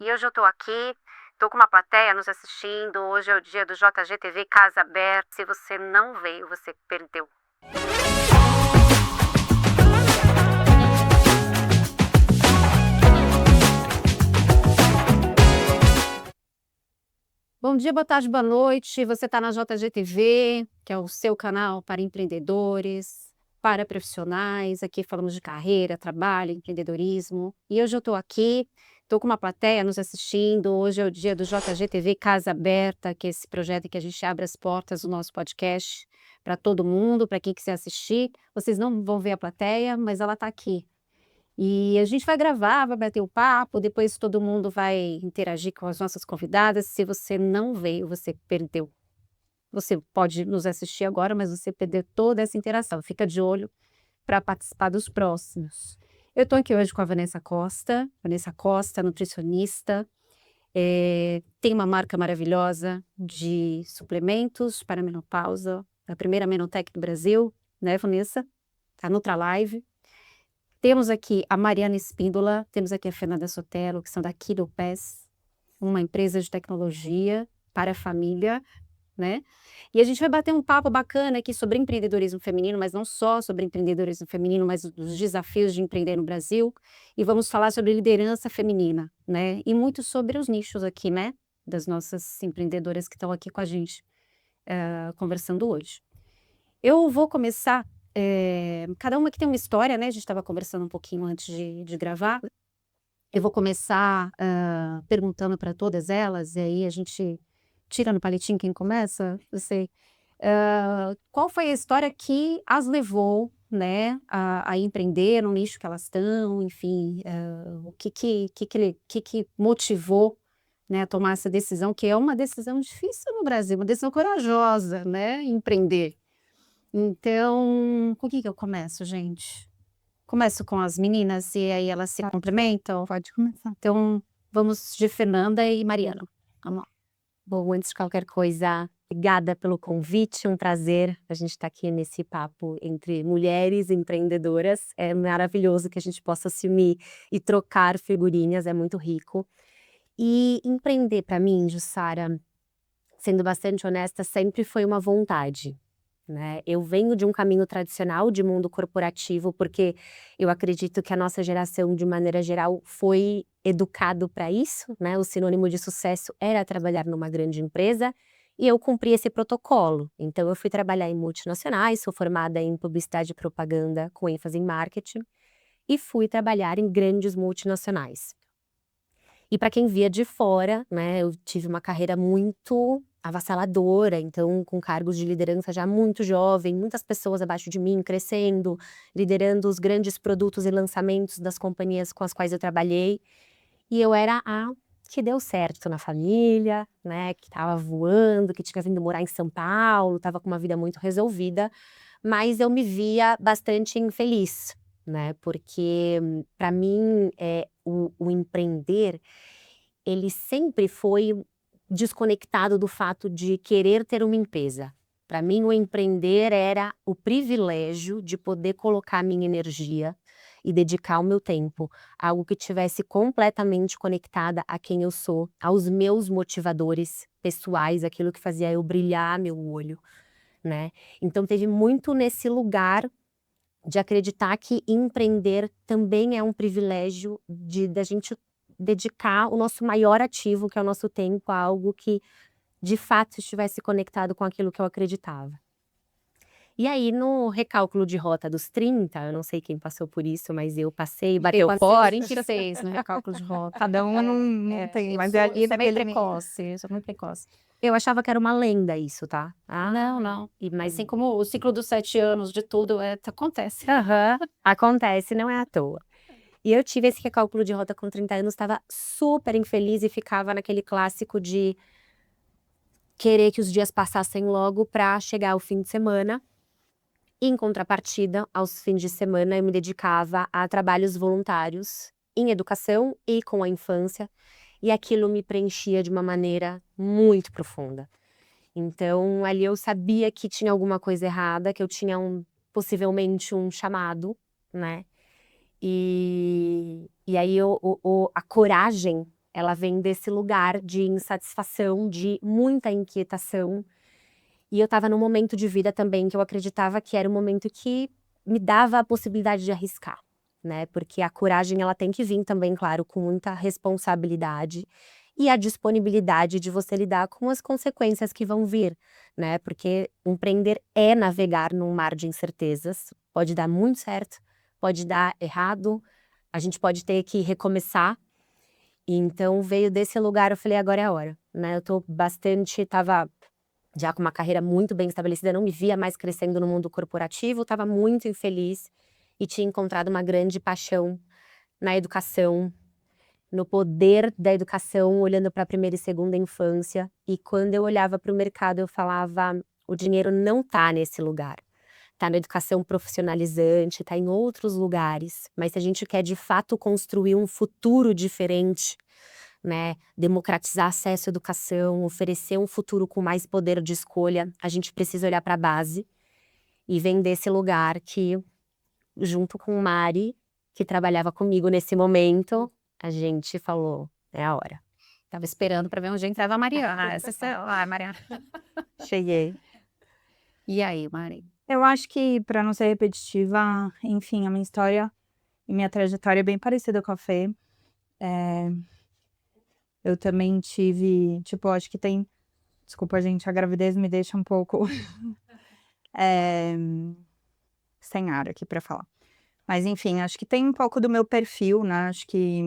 E hoje eu tô aqui, tô com uma plateia nos assistindo. Hoje é o dia do JGTV Casa Aberta. Se você não veio, você perdeu. Bom dia, boa tarde, boa noite. Você está na JGTV, que é o seu canal para empreendedores, para profissionais. Aqui falamos de carreira, trabalho, empreendedorismo. E hoje eu estou aqui, estou com uma plateia nos assistindo. Hoje é o dia do JGTV Casa Aberta, que é esse projeto em que a gente abre as portas do nosso podcast para todo mundo, para quem quiser assistir. Vocês não vão ver a plateia, mas ela está aqui. E a gente vai gravar, vai bater o papo, depois todo mundo vai interagir com as nossas convidadas. Se você não veio, você perdeu. Você pode nos assistir agora, mas você perdeu toda essa interação. Fica de olho para participar dos próximos. Eu estou aqui hoje com a Vanessa Costa, nutricionista. Tem uma marca maravilhosa de suplementos para menopausa, a primeira Menotec do Brasil, né, Vanessa? A Nutralive. Temos aqui a Mariana Espíndola, temos aqui a Fernanda Sotelo, que são da KiddoPass, uma empresa de tecnologia para a família, né? E a gente vai bater um papo bacana aqui sobre empreendedorismo feminino, mas não só sobre empreendedorismo feminino, mas os desafios de empreender no Brasil. E vamos falar sobre liderança feminina, né? E muito sobre os nichos aqui, né? Das nossas empreendedoras que estão aqui com a gente, conversando hoje. Eu vou começar. Cada uma que tem uma história, né? A gente estava conversando um pouquinho antes de gravar. Eu vou começar perguntando para todas elas, e aí a gente tira no palitinho quem começa. Eu sei. Qual foi a história que as levou, né, a empreender no nicho que elas estão, enfim, o que motivou, né, a tomar essa decisão, que é uma decisão difícil no Brasil, uma decisão corajosa, né, empreender. Então, com o que eu começo, gente? Começo com as meninas e aí elas se complementam? Pode começar. Então, vamos de Fernanda e Mariana. Vamos lá. Bom, antes de qualquer coisa, obrigada pelo convite, um prazer a gente estar aqui nesse papo entre mulheres empreendedoras. É maravilhoso que a gente possa se unir e trocar figurinhas, é muito rico. E empreender para mim, Jussara, sendo bastante honesta, sempre foi uma vontade, né? Eu venho de um caminho tradicional de mundo corporativo, porque eu acredito que a nossa geração, de maneira geral, foi educado para isso, né? O sinônimo de sucesso era trabalhar numa grande empresa, e eu cumpri esse protocolo. Então eu fui trabalhar em multinacionais, sou formada em publicidade e propaganda com ênfase em marketing, e fui trabalhar em grandes multinacionais. E para quem via de fora, né, eu tive uma carreira muito avassaladora, então com cargos de liderança já muito jovem, muitas pessoas abaixo de mim crescendo, liderando os grandes produtos e lançamentos das companhias com as quais eu trabalhei. E eu era a que deu certo na família, né, que estava voando, que tinha vindo morar em São Paulo, estava com uma vida muito resolvida, mas eu me via bastante infeliz, né, porque para mim o empreender, ele sempre foi desconectado do fato de querer ter uma empresa. Para mim, o empreender era o privilégio de poder colocar a minha energia e dedicar o meu tempo a algo que tivesse completamente conectada a quem eu sou, aos meus motivadores pessoais, aquilo que fazia eu brilhar meu olho, né? Então teve muito nesse lugar de acreditar que empreender também é um privilégio da gente dedicar o nosso maior ativo, que é o nosso tempo, a algo que de fato estivesse conectado com aquilo que eu acreditava. E aí, no recálculo de rota dos 30, eu não sei quem passou por isso, mas eu passei, bateu fora. 26, né? Cálculo de rota. Cada um não tem, mas é ali Isso é bem naquele precoce, isso é muito precoce. Eu achava que era uma lenda isso, tá? Não. Mas assim como o ciclo dos 7 anos de tudo, acontece. Acontece, não é à toa. E eu tive esse recálculo de rota com 30 anos, estava super infeliz e ficava naquele clássico de querer que os dias passassem logo para chegar o fim de semana. Em contrapartida, aos fins de semana, eu me dedicava a trabalhos voluntários em educação e com a infância, e aquilo me preenchia de uma maneira muito profunda. Então, ali eu sabia que tinha alguma coisa errada, que eu tinha possivelmente um chamado, né? E aí a coragem ela vem desse lugar de insatisfação, de muita inquietação. E eu estava num momento de vida também que eu acreditava que era um momento que me dava a possibilidade de arriscar, né? Porque a coragem, ela tem que vir também, claro, com muita responsabilidade e a disponibilidade de você lidar com as consequências que vão vir, né? Porque empreender é navegar num mar de incertezas. Pode dar muito certo, pode dar errado, a gente pode ter que recomeçar. Então veio desse lugar, eu falei, agora é a hora, né? Eu tô tava já com uma carreira muito bem estabelecida, não me via mais crescendo no mundo corporativo, estava muito infeliz e tinha encontrado uma grande paixão na educação, no poder da educação, olhando para a primeira e segunda infância. E quando eu olhava para o mercado, eu falava, o dinheiro não está nesse lugar. Está na educação profissionalizante, está em outros lugares. Mas se a gente quer de fato construir um futuro diferente, né, democratizar acesso à educação, oferecer um futuro com mais poder de escolha, a gente precisa olhar para a base e vem desse lugar que, junto com o Mari, que trabalhava comigo nesse momento, a gente falou, é a hora. Tava esperando para ver onde entrava a Mariana. Mariana. Cheguei. E aí, Mari? Eu acho que, para não ser repetitiva, enfim, a minha história e minha trajetória é bem parecida com a Fê. Eu também tive, tipo, acho que tem... Desculpa, gente, a gravidez me deixa um pouco sem ar aqui para falar. Mas, enfim, acho que tem um pouco do meu perfil, né? Acho que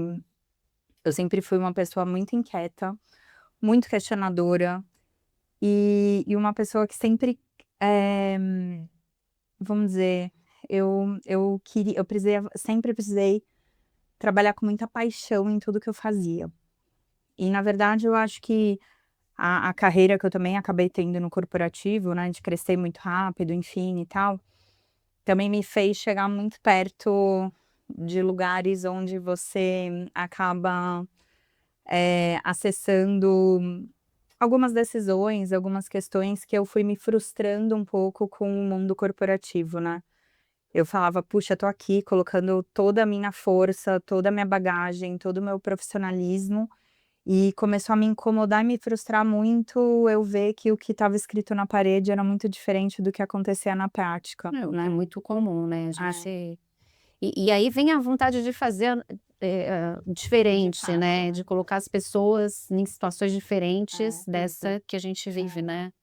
eu sempre fui uma pessoa muito inquieta, muito questionadora e uma pessoa que sempre, vamos dizer, sempre precisei trabalhar com muita paixão em tudo que eu fazia. E, na verdade, eu acho que a carreira que eu também acabei tendo no corporativo, né, de crescer muito rápido, enfim, e tal, também me fez chegar muito perto de lugares onde você acaba acessando algumas decisões, algumas questões que eu fui me frustrando um pouco com o mundo corporativo, né? Eu falava, puxa, tô aqui colocando toda a minha força, toda a minha bagagem, todo o meu profissionalismo, e começou a me incomodar e me frustrar muito eu ver que o que estava escrito na parede era muito diferente do que acontecia na prática, É né? muito comum, né? A gente... E aí vem a vontade de fazer diferente, fato, né? né? De colocar as pessoas em situações diferentes dessa que a gente vive, né?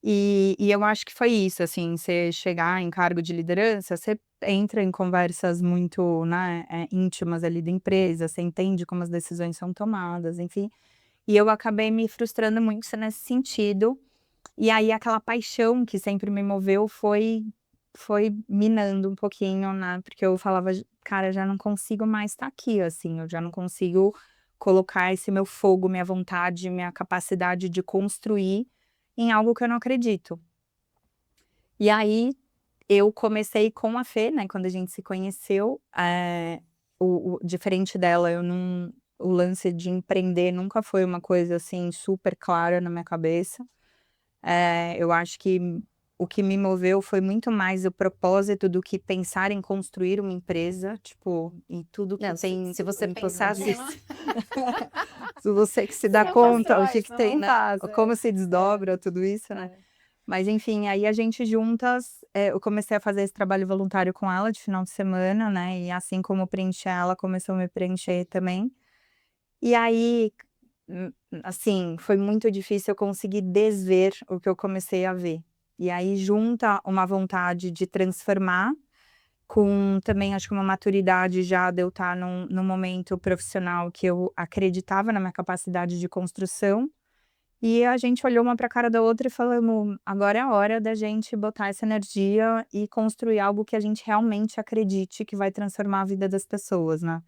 E eu acho que foi isso, assim, você chegar em cargo de liderança, você entra em conversas muito, né, íntimas ali da empresa, você entende como as decisões são tomadas, enfim. E eu acabei me frustrando muito nesse sentido. E aí aquela paixão que sempre me moveu foi minando um pouquinho, né? Porque eu falava, cara, já não consigo mais estar aqui, assim, eu já não consigo colocar esse meu fogo, minha vontade, minha capacidade de construir em algo que eu não acredito. E aí eu comecei com a Fê, né? Quando a gente se conheceu, diferente dela, o lance de empreender nunca foi uma coisa assim super clara na minha cabeça. Eu acho que o que me moveu foi muito mais o propósito do que pensar em construir uma empresa, tipo, em tudo que Não, tem. se você em pensar torno disso. assim, Se você que se dá não conta o constrói, que não tem, né? faz, Como se desdobra tudo isso, né? Mas enfim, aí a gente juntas, eu comecei a fazer esse trabalho voluntário com ela de final de semana, né? E assim como preencher ela, começou a me preencher também. E aí, assim, foi muito difícil eu conseguir desver o que eu comecei a ver. E aí junta uma vontade de transformar, com também acho que uma maturidade já de eu estar num momento profissional que eu acreditava na minha capacidade de construção. E a gente olhou uma para a cara da outra e falamos, agora é a hora da gente botar essa energia e construir algo que a gente realmente acredite que vai transformar a vida das pessoas, né?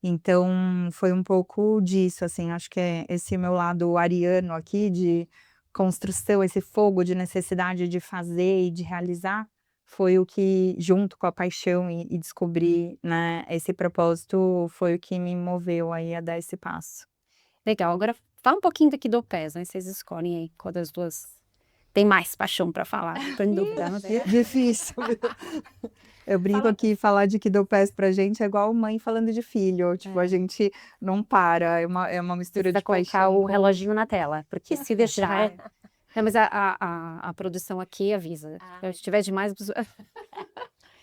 Então, foi um pouco disso, assim, acho que é esse meu lado ariano aqui, de construção, esse fogo de necessidade de fazer e de realizar, foi o que, junto com a paixão e descobrir, né, esse propósito, foi o que me moveu aí a dar esse passo. legal. Agora fala um pouquinho daqui do PES, né? Vocês escolhem aí qual das duas tem mais paixão para falar. Tô em dúvida, não sei. Difícil. Eu brinco Fala. aqui, falar de Kiddo Pass pra gente é igual mãe falando de filho. Tipo, a gente não para, é uma mistura Precisa de colocar paixão o com... reloginho na tela, porque se deixar... Não, mas a produção aqui avisa. Se tiver demais,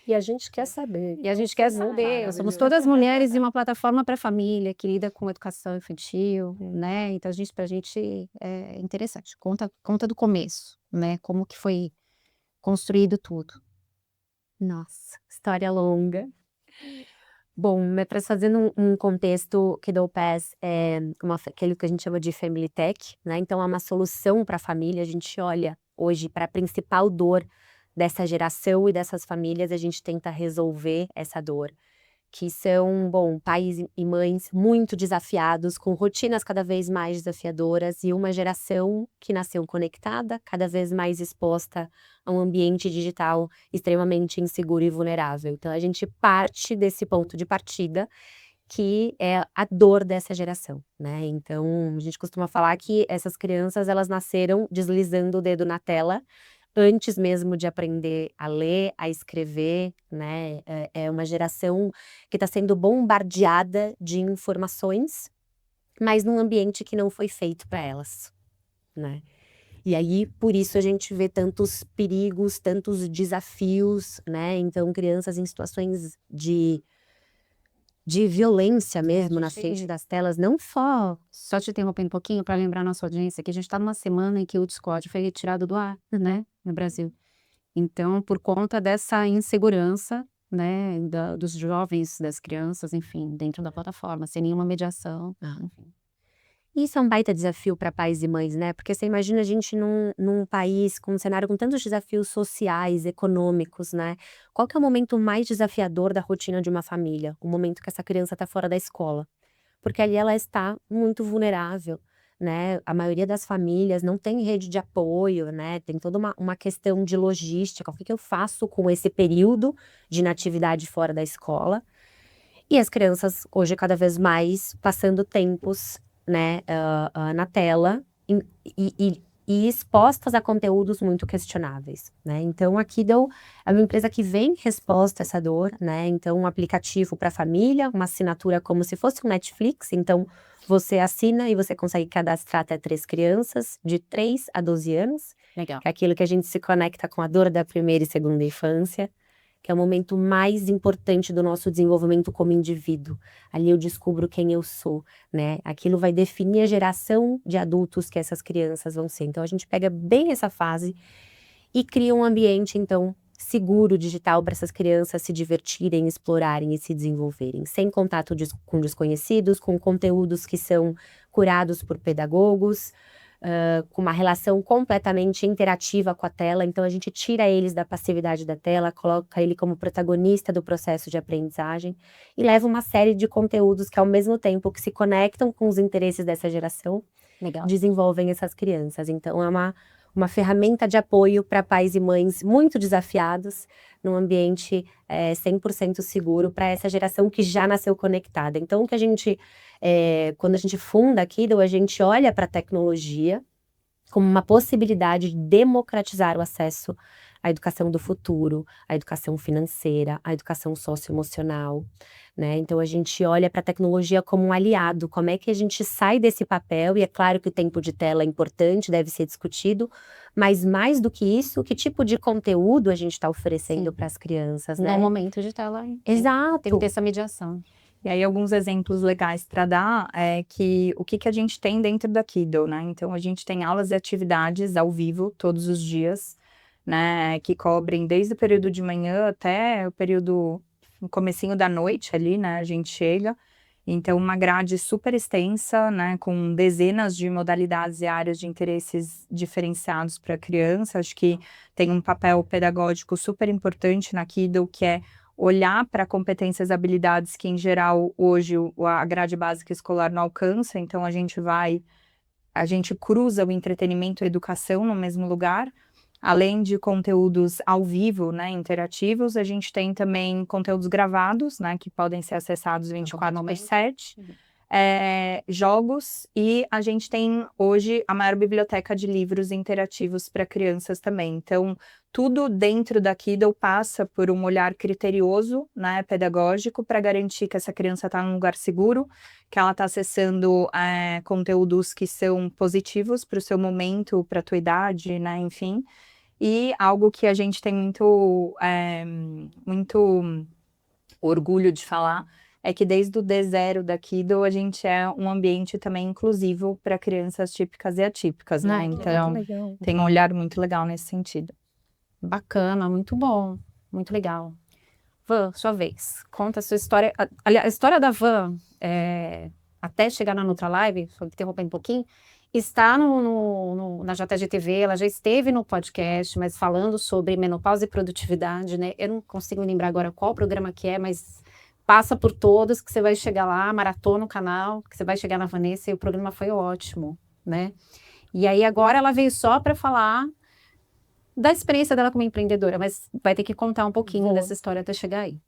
E a gente quer saber. e a gente quer saber. Somos todas mulheres em uma plataforma para família que lida com educação infantil, né? Então pra gente é interessante. Conta do começo, né? Como que foi construído tudo. Nossa, história longa. Bom, mas para fazer um contexto, Kiddo Pass é aquele que a gente chama de Family Tech, né? Então é uma solução para a família. A gente olha hoje para a principal dor dessa geração e dessas famílias, a gente tenta resolver essa dor, que são, bom, pais e mães muito desafiados, com rotinas cada vez mais desafiadoras e uma geração que nasceu conectada, cada vez mais exposta a um ambiente digital extremamente inseguro e vulnerável. Então a gente parte desse ponto de partida, que é a dor dessa geração, né? Então a gente costuma falar que essas crianças, elas nasceram deslizando o dedo na tela, antes mesmo de aprender a ler, a escrever, né? É uma geração que está sendo bombardeada de informações, mas num ambiente que não foi feito para elas, né? E aí, por isso a gente vê tantos perigos, tantos desafios, né? Então, crianças em situações de violência mesmo na frente das telas, não só... Só te interrompendo um pouquinho para lembrar a nossa audiência que a gente está numa semana em que o Discord foi retirado do ar, né? No Brasil. Então, por conta dessa insegurança, né, dos jovens, das crianças, enfim, dentro da plataforma, sem nenhuma mediação, enfim. Isso é um baita desafio para pais e mães, né? Porque você imagina a gente num país com um cenário com tantos desafios sociais, econômicos, né? Qual que é o momento mais desafiador da rotina de uma família? O momento que essa criança está fora da escola. Porque ali ela está muito vulnerável, né? A maioria das famílias não tem rede de apoio, né? Tem toda uma questão de logística. O que eu faço com esse período de inatividade fora da escola? E as crianças hoje cada vez mais passando tempos, né, na tela e expostas a conteúdos muito questionáveis, né? Então a Kiddo é uma empresa que vem resposta a essa dor, né? Então um aplicativo para a família, uma assinatura como se fosse um Netflix, então você assina e você consegue cadastrar até 3 crianças, de 3 a 12 anos, Legal. que é aquilo que a gente se conecta com a dor da primeira e segunda infância, que é o momento mais importante do nosso desenvolvimento como indivíduo. Ali eu descubro quem eu sou, né? Aquilo vai definir a geração de adultos que essas crianças vão ser. Então a gente pega bem essa fase e cria um ambiente, então, seguro digital para essas crianças se divertirem, explorarem e se desenvolverem, sem contato com desconhecidos, com conteúdos que são curados por pedagogos, com uma relação completamente interativa com a tela. Então a gente tira eles da passividade da tela, coloca ele como protagonista do processo de aprendizagem e leva uma série de conteúdos que, ao mesmo tempo que se conectam com os interesses dessa geração, Legal. desenvolvem essas crianças. Então é uma ferramenta de apoio para pais e mães muito desafiados, num ambiente 100% seguro para essa geração que já nasceu conectada. Então, o que a gente, quando a gente funda a Kiddo, a gente olha para a tecnologia como uma possibilidade de democratizar o acesso à educação do futuro, à educação financeira, à educação socioemocional, né? Então a gente olha para a tecnologia como um aliado. Como é que a gente sai desse papel? E é claro que o tempo de tela é importante, deve ser discutido, mas mais do que isso, que tipo de conteúdo a gente está oferecendo para as crianças, né? No momento de tela, Exato. tem que ter essa mediação. E aí, alguns exemplos legais para dar é que o que a gente tem dentro da Kiddo, né? Então, a gente tem aulas e atividades ao vivo todos os dias, né? Que cobrem desde o período de manhã até o período, no comecinho da noite ali, né? A gente chega. Então, uma grade super extensa, né? Com dezenas de modalidades e áreas de interesses diferenciados para a criança. Acho que tem um papel pedagógico super importante na Kiddo, que é olhar para competências e habilidades que, em geral, hoje a grade básica escolar não alcança. Então, a gente cruza o entretenimento e a educação no mesmo lugar. Além de conteúdos ao vivo, né, interativos, a gente tem também conteúdos gravados, né, que podem ser acessados 24/7. jogos, e a gente tem hoje a maior biblioteca de livros interativos para crianças também. Então, tudo dentro da Kiddle passa por um olhar criterioso, né, pedagógico, para garantir que essa criança está num lugar seguro, que ela está acessando conteúdos que são positivos para o seu momento, para a tua idade, né, enfim. E algo que a gente tem muito orgulho de falar é que desde o D0 da Kiddle a gente é um ambiente também inclusivo para crianças típicas e atípicas, né? Então, tem um olhar muito legal nesse sentido. Bacana, muito bom, muito legal. Van, sua vez, conta a sua história. A história da Van, até chegar na Nutralive, só interrompendo um pouquinho, está na JGTV, ela já esteve no podcast, mas falando sobre menopausa e produtividade, né? Eu não consigo lembrar agora qual programa que é, mas passa por todos, que você vai chegar lá, maratona o canal, que você vai chegar na Vanessa, e o programa foi ótimo, né? E aí agora ela veio só para falar da experiência dela como empreendedora, mas vai ter que contar um pouquinho dessa história até chegar aí.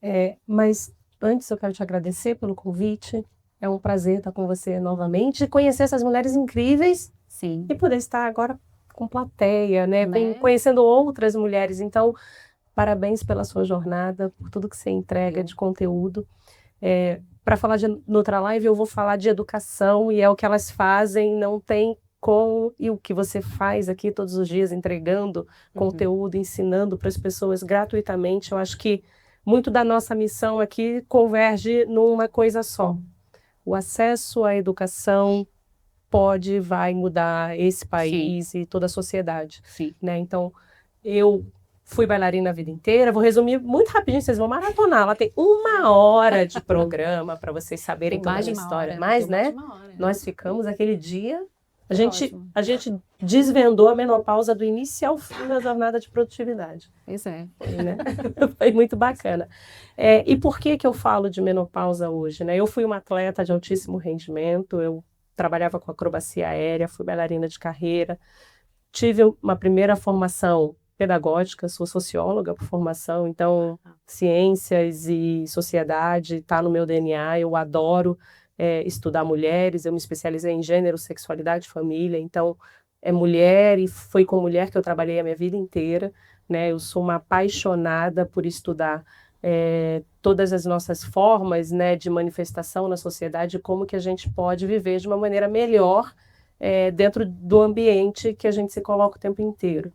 Mas antes eu quero te agradecer pelo convite. É um prazer estar com você novamente, conhecer essas mulheres incríveis. Sim. E poder estar agora com plateia, né? Conhecendo outras mulheres. Então, parabéns pela sua jornada, por tudo que você entrega de conteúdo. Para falar de Nutralive, eu vou falar de educação, e é o que elas fazem, não tem como, e o que você faz aqui todos os dias, entregando conteúdo, ensinando para as pessoas gratuitamente. Eu acho que muito da nossa missão aqui converge numa coisa só. O acesso à educação vai mudar esse país e toda a sociedade. Né? Então, eu fui bailarina a vida inteira. Vou resumir muito rapidinho, vocês vão maratonar. Ela tem 1 hora de programa para vocês saberem toda a minha história. Mas, né, nós ficamos aquele dia... A gente desvendou a menopausa do início ao fim da jornada de produtividade. Pois é. Né? Foi muito bacana. E por que eu falo de menopausa hoje? Né? Eu fui uma atleta de altíssimo rendimento, eu trabalhava com acrobacia aérea, fui bailarina de carreira, tive uma primeira formação pedagógica, sou socióloga por formação, então ciências e sociedade está no meu DNA, eu adoro estudar mulheres, eu me especializei em gênero, sexualidade, família, então é mulher, e foi com mulher que eu trabalhei a minha vida inteira, né? Eu sou uma apaixonada por estudar todas as nossas formas, né, de manifestação na sociedade, como que a gente pode viver de uma maneira melhor dentro do ambiente que a gente se coloca o tempo inteiro.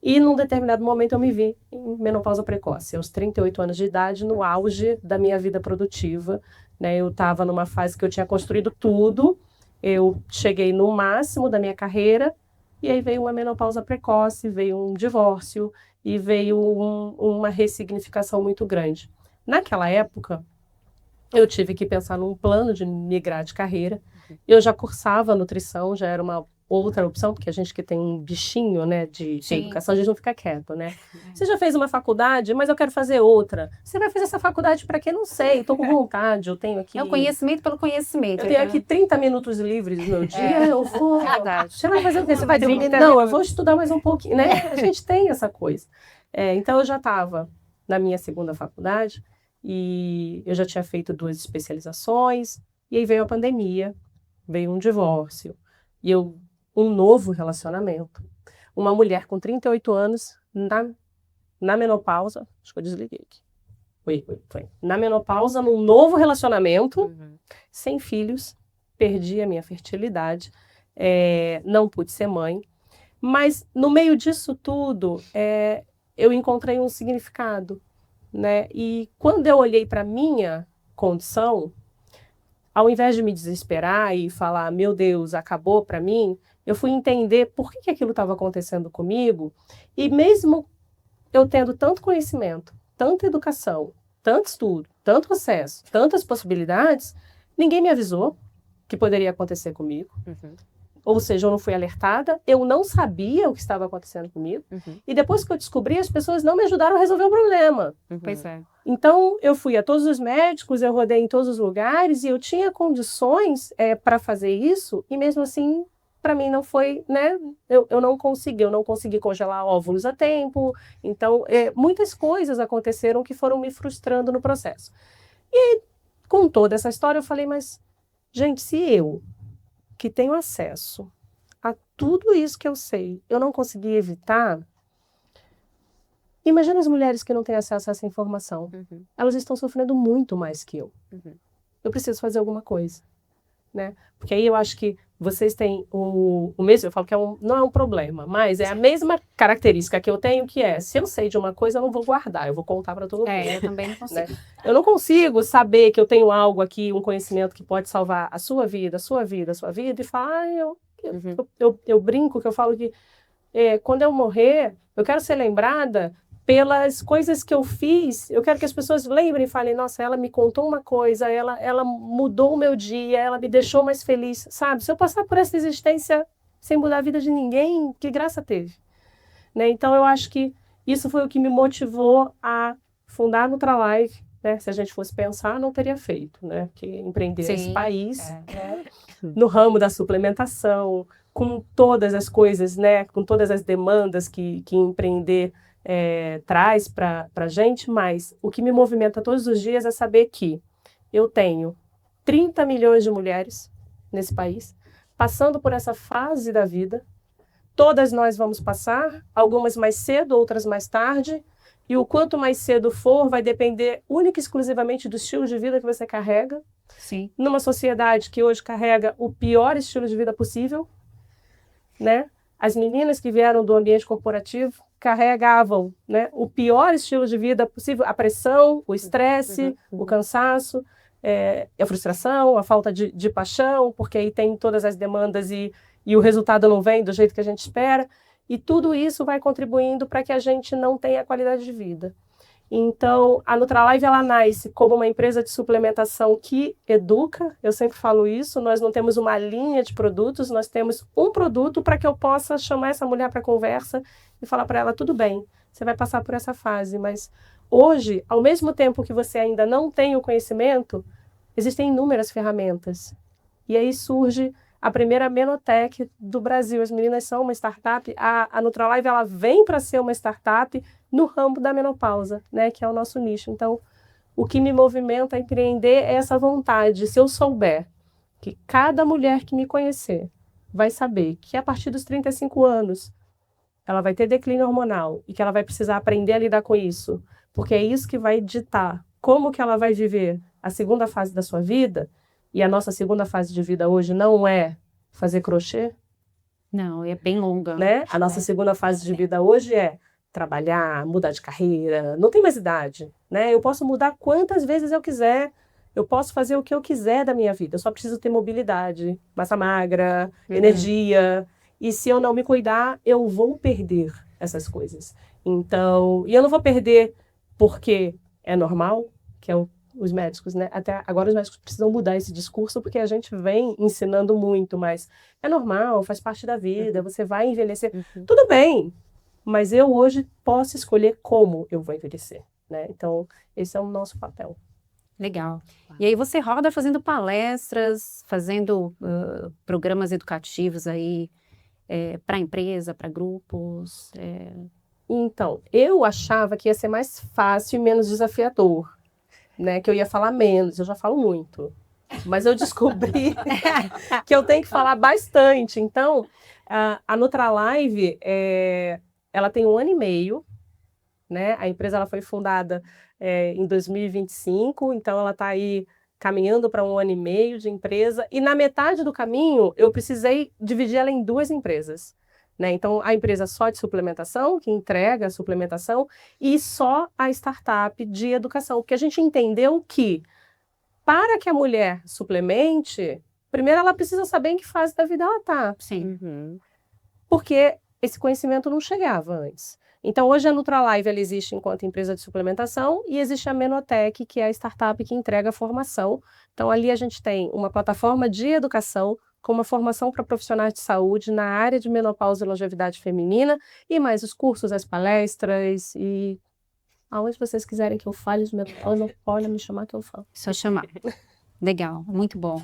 E num determinado momento eu me vi em menopausa precoce, aos 38 anos de idade, no auge da minha vida produtiva, né? Eu estava numa fase que eu tinha construído tudo, eu cheguei no máximo da minha carreira, e aí veio uma menopausa precoce, veio um divórcio, e veio uma ressignificação muito grande. Naquela época, eu tive que pensar num plano de migrar de carreira. Eu já cursava nutrição, já era uma outra opção, porque a gente que tem um bichinho, né, de educação, a gente não fica quieto, né? Você já fez uma faculdade, mas eu quero fazer outra. Você vai fazer essa faculdade para quê? Não sei, estou com vontade, eu tenho aqui... É o conhecimento pelo conhecimento. Eu tenho aqui 30 minutos livres no meu dia, eu vou... Verdade. Você vai fazer o quê? Você vai dormir? Não, eu vou estudar mais um pouquinho, né? A gente tem essa coisa. Então, eu já estava na minha segunda faculdade, e eu já tinha feito 2 especializações, e aí veio a pandemia, veio um divórcio, e um novo relacionamento. Uma mulher com 38 anos, na menopausa, acho que eu desliguei aqui. Foi. Na menopausa, num novo relacionamento, sem filhos, perdi a minha fertilidade, não pude ser mãe, mas no meio disso tudo, eu encontrei um significado, né? E quando eu olhei para a minha condição, ao invés de me desesperar e falar, meu Deus, acabou para mim, eu fui entender por que aquilo estava acontecendo comigo, e mesmo eu tendo tanto conhecimento, tanta educação, tanto estudo, tanto acesso, tantas possibilidades, ninguém me avisou que poderia acontecer comigo. Ou seja, eu não fui alertada, eu não sabia o que estava acontecendo comigo, e depois que eu descobri, as pessoas não me ajudaram a resolver o problema. Pois é. Então, eu fui a todos os médicos, eu rodei em todos os lugares, e eu tinha condições para fazer isso, e mesmo assim, para mim não foi, né? Eu não consegui congelar óvulos a tempo, então, muitas coisas aconteceram que foram me frustrando no processo. E com toda essa história, eu falei, mas Gente, se eu, que tenho acesso a tudo isso que eu sei, eu não conseguir evitar, imagina as mulheres que não têm acesso a essa informação. Elas estão sofrendo muito mais que eu. Eu preciso fazer alguma coisa, né? Porque aí eu acho que vocês têm o mesmo, eu falo que não é um problema, mas é a mesma característica que eu tenho, que é, se eu sei de uma coisa, eu não vou guardar, eu vou contar para todo mundo. Eu também não consigo. Né? Eu não consigo saber que eu tenho algo aqui, um conhecimento que pode salvar a sua vida, a sua vida, a sua vida, e falar, eu brinco, que eu falo que quando eu morrer, eu quero ser lembrada pelas coisas que eu fiz. Eu quero que as pessoas lembrem e falem, nossa, ela me contou uma coisa, ela mudou o meu dia, ela me deixou mais feliz, sabe? Se eu passar por essa existência sem mudar a vida de ninguém, que graça teve? Né? Então, eu acho que isso foi o que me motivou a fundar a Nutralive, né? Se a gente fosse pensar, não teria feito, né? Porque empreender nesse país, né? No ramo da suplementação, com todas as coisas, né? Com todas as demandas que empreender traz para a gente, mas o que me movimenta todos os dias é saber que eu tenho 30 milhões de mulheres nesse país passando por essa fase da vida. Todas nós vamos passar, algumas mais cedo, outras mais tarde, e o quanto mais cedo for vai depender única e exclusivamente do estilo de vida que você carrega. Sim. Numa sociedade que hoje carrega o pior estilo de vida possível, né? As meninas que vieram do ambiente corporativo carregavam, né, o pior estilo de vida possível, a pressão, o estresse, o cansaço, a frustração, a falta de paixão, porque aí tem todas as demandas e o resultado não vem do jeito que a gente espera, e tudo isso vai contribuindo para que a gente não tenha qualidade de vida. Então, a Nutralive, ela nasce como uma empresa de suplementação que educa, eu sempre falo isso, nós não temos uma linha de produtos, nós temos um produto para que eu possa chamar essa mulher para conversa e falar para ela, tudo bem, você vai passar por essa fase, mas hoje, ao mesmo tempo que você ainda não tem o conhecimento, existem inúmeras ferramentas. E aí surge a primeira menotech do Brasil. As meninas são uma startup, a Nutralive, ela vem para ser uma startup no ramo da menopausa, né, que é o nosso nicho. Então, o que me movimenta a empreender é essa vontade. Se eu souber que cada mulher que me conhecer vai saber que a partir dos 35 anos ela vai ter declínio hormonal e que ela vai precisar aprender a lidar com isso, porque é isso que vai ditar como que ela vai viver a segunda fase da sua vida, e a nossa segunda fase de vida hoje não é fazer crochê. Não, é bem longa. Né? A nossa segunda fase de vida hoje é trabalhar, mudar de carreira, não tem mais idade, né? Eu posso mudar quantas vezes eu quiser, eu posso fazer o que eu quiser da minha vida, eu só preciso ter mobilidade, massa magra, energia, e se eu não me cuidar, eu vou perder essas coisas. Então, e eu não vou perder porque é normal, que é os médicos, né? Até agora os médicos precisam mudar esse discurso porque a gente vem ensinando muito, mas é normal, faz parte da vida, você vai envelhecer. Tudo bem, mas eu hoje posso escolher como eu vou envelhecer, né? Então, esse é o nosso papel. Legal. E aí você roda fazendo palestras, fazendo programas educativos aí para empresa, para grupos. Então, eu achava que ia ser mais fácil e menos desafiador, né? Que eu ia falar menos, eu já falo muito. Mas eu descobri que eu tenho que falar bastante. Então, a Nutralive, ela tem 1 ano e meio, né? A empresa ela foi fundada em 2025, então ela está aí caminhando para 1 ano e meio de empresa. E na metade do caminho, eu precisei dividir ela em 2 empresas. Né? Então, a empresa só de suplementação, que entrega a suplementação, e só a startup de educação. Porque a gente entendeu que, para que a mulher suplemente, primeiro ela precisa saber em que fase da vida ela está. Sim. Porque esse conhecimento não chegava antes. Então, hoje a Nutralive ela existe enquanto empresa de suplementação e existe a Menotech, que é a startup que entrega a formação. Então, ali a gente tem uma plataforma de educação com uma formação para profissionais de saúde na área de menopausa e longevidade feminina, e mais os cursos, as palestras, e aonde vocês quiserem que eu fale de menopausa, pode me chamar que eu falo. Só chamar. Legal, muito bom.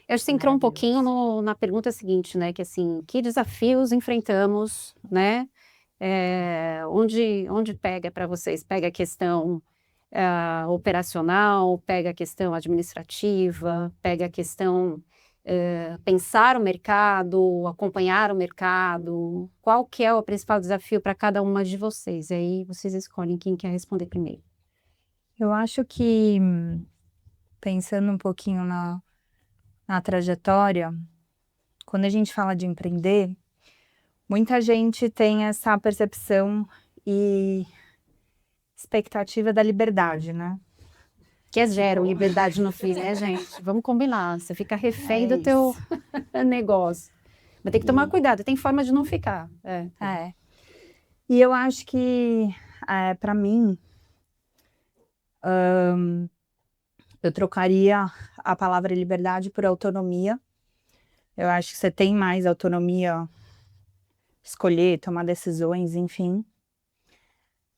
Eu acho que você entrou um pouquinho na pergunta seguinte, né? Que assim, que desafios enfrentamos, né? Onde pega para vocês? Pega a questão operacional, pega a questão administrativa, pega a questão pensar o mercado, acompanhar o mercado? Qual que é o principal desafio para cada uma de vocês? E aí vocês escolhem quem quer responder primeiro. Eu acho que, pensando um pouquinho na trajetória, quando a gente fala de empreender, muita gente tem essa percepção e expectativa da liberdade, né? Que zero liberdade no fim, né, gente? Vamos combinar. Você fica refém É do teu negócio. Mas tem que tomar cuidado, tem forma de não ficar. E eu acho que, para mim, eu trocaria a palavra liberdade por autonomia. Eu acho que você tem mais autonomia, escolher, tomar decisões, enfim.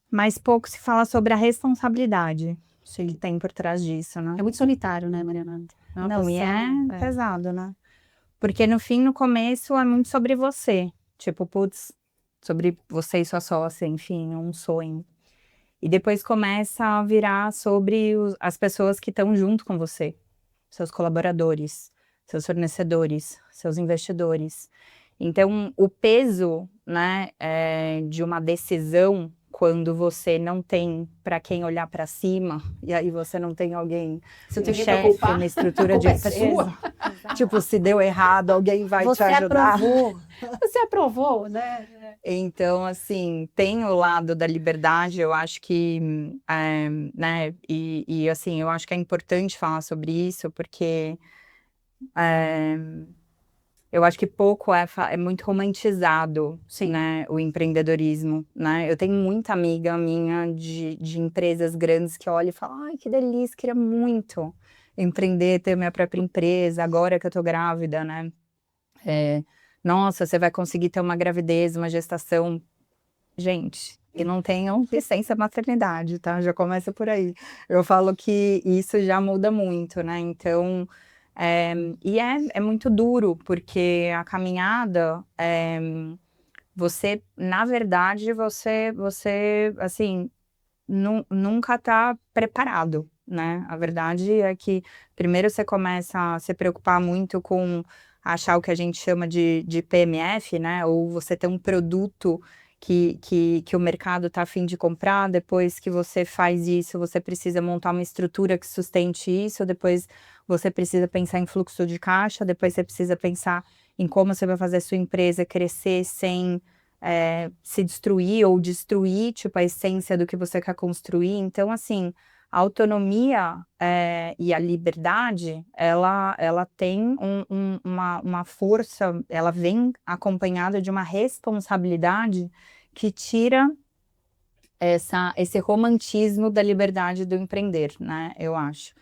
Mas pouco se fala sobre a responsabilidade, se ele tem por trás disso, né? É muito solitário, né, Mariana? É uma Não, e posição, pesado, né? Porque no fim, no começo, é muito sobre você. Tipo, putz, sobre você e sua sócia, enfim, um sonho. E depois começa a virar sobre as pessoas que estão junto com você. Seus colaboradores, seus fornecedores, seus investidores. Então, o peso, né, de uma decisão, quando você não tem para quem olhar para cima, e aí você não tem alguém, Você um tem que chefe, culpar, uma estrutura a de culpa é empresa. Tipo, se deu errado, alguém vai te Você ajudar. aprovou. Você aprovou, né? Então, assim, tem o lado da liberdade, eu acho que, né, e assim, eu acho que é importante falar sobre isso, porque eu acho que pouco é muito romantizado, Sim. né, o empreendedorismo, né? Eu tenho muita amiga minha de empresas grandes que olha e fala, ai, que delícia, queria muito empreender, ter minha própria empresa, agora que eu tô grávida, né? Nossa, você vai conseguir ter uma gravidez, uma gestação. Gente, e não tenham licença maternidade, tá? Já começa por aí. Eu falo que isso já muda muito, né? Então, é muito duro, porque a caminhada, você, na verdade, você assim, nunca tá preparado, né? A verdade é que primeiro você começa a se preocupar muito com achar o que a gente chama de PMF, né? Ou você ter um produto que o mercado está a fim de comprar. Depois que você faz isso, você precisa montar uma estrutura que sustente isso. Depois você precisa pensar em fluxo de caixa. Depois você precisa pensar em como você vai fazer a sua empresa crescer sem se destruir ou destruir, tipo, a essência do que você quer construir. Então, assim, a autonomia e a liberdade, ela tem uma força, ela vem acompanhada de uma responsabilidade que tira esse romantismo da liberdade do empreender, né, eu acho.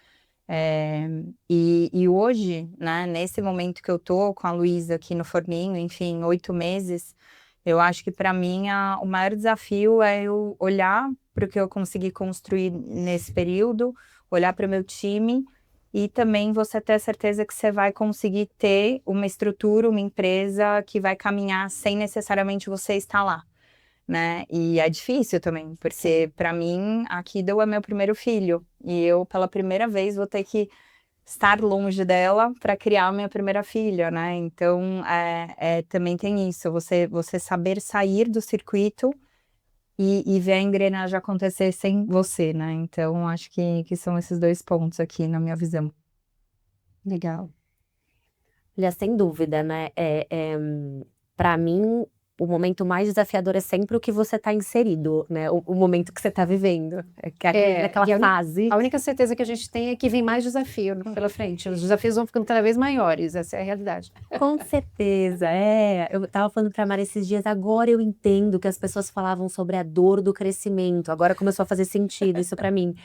E hoje, né, nesse momento que eu tô com a Luísa aqui no Forninho, enfim, 8 meses, eu acho que para mim o maior desafio é eu olhar para o que eu consegui construir nesse período, olhar para o meu time e também você ter certeza que você vai conseguir ter uma estrutura, uma empresa que vai caminhar sem necessariamente você estar lá, né? E é difícil também, porque para mim a Kido é meu primeiro filho e eu pela primeira vez vou ter que estar longe dela para criar a minha primeira filha, né? Então, também tem isso, você saber sair do circuito e ver a engrenagem acontecer sem você, né? Então, acho que são esses 2 pontos aqui na minha visão. Legal. Olha, sem dúvida, né? Para mim, o momento mais desafiador é sempre o que você está inserido, né? O momento que você está vivendo. Naquela e a fase. A única certeza que a gente tem é que vem mais desafio pela frente. Os desafios vão ficando cada vez maiores, essa é a realidade. Com certeza, eu tava falando pra Mara esses dias, agora eu entendo que as pessoas falavam sobre a dor do crescimento, agora começou a fazer sentido isso pra mim.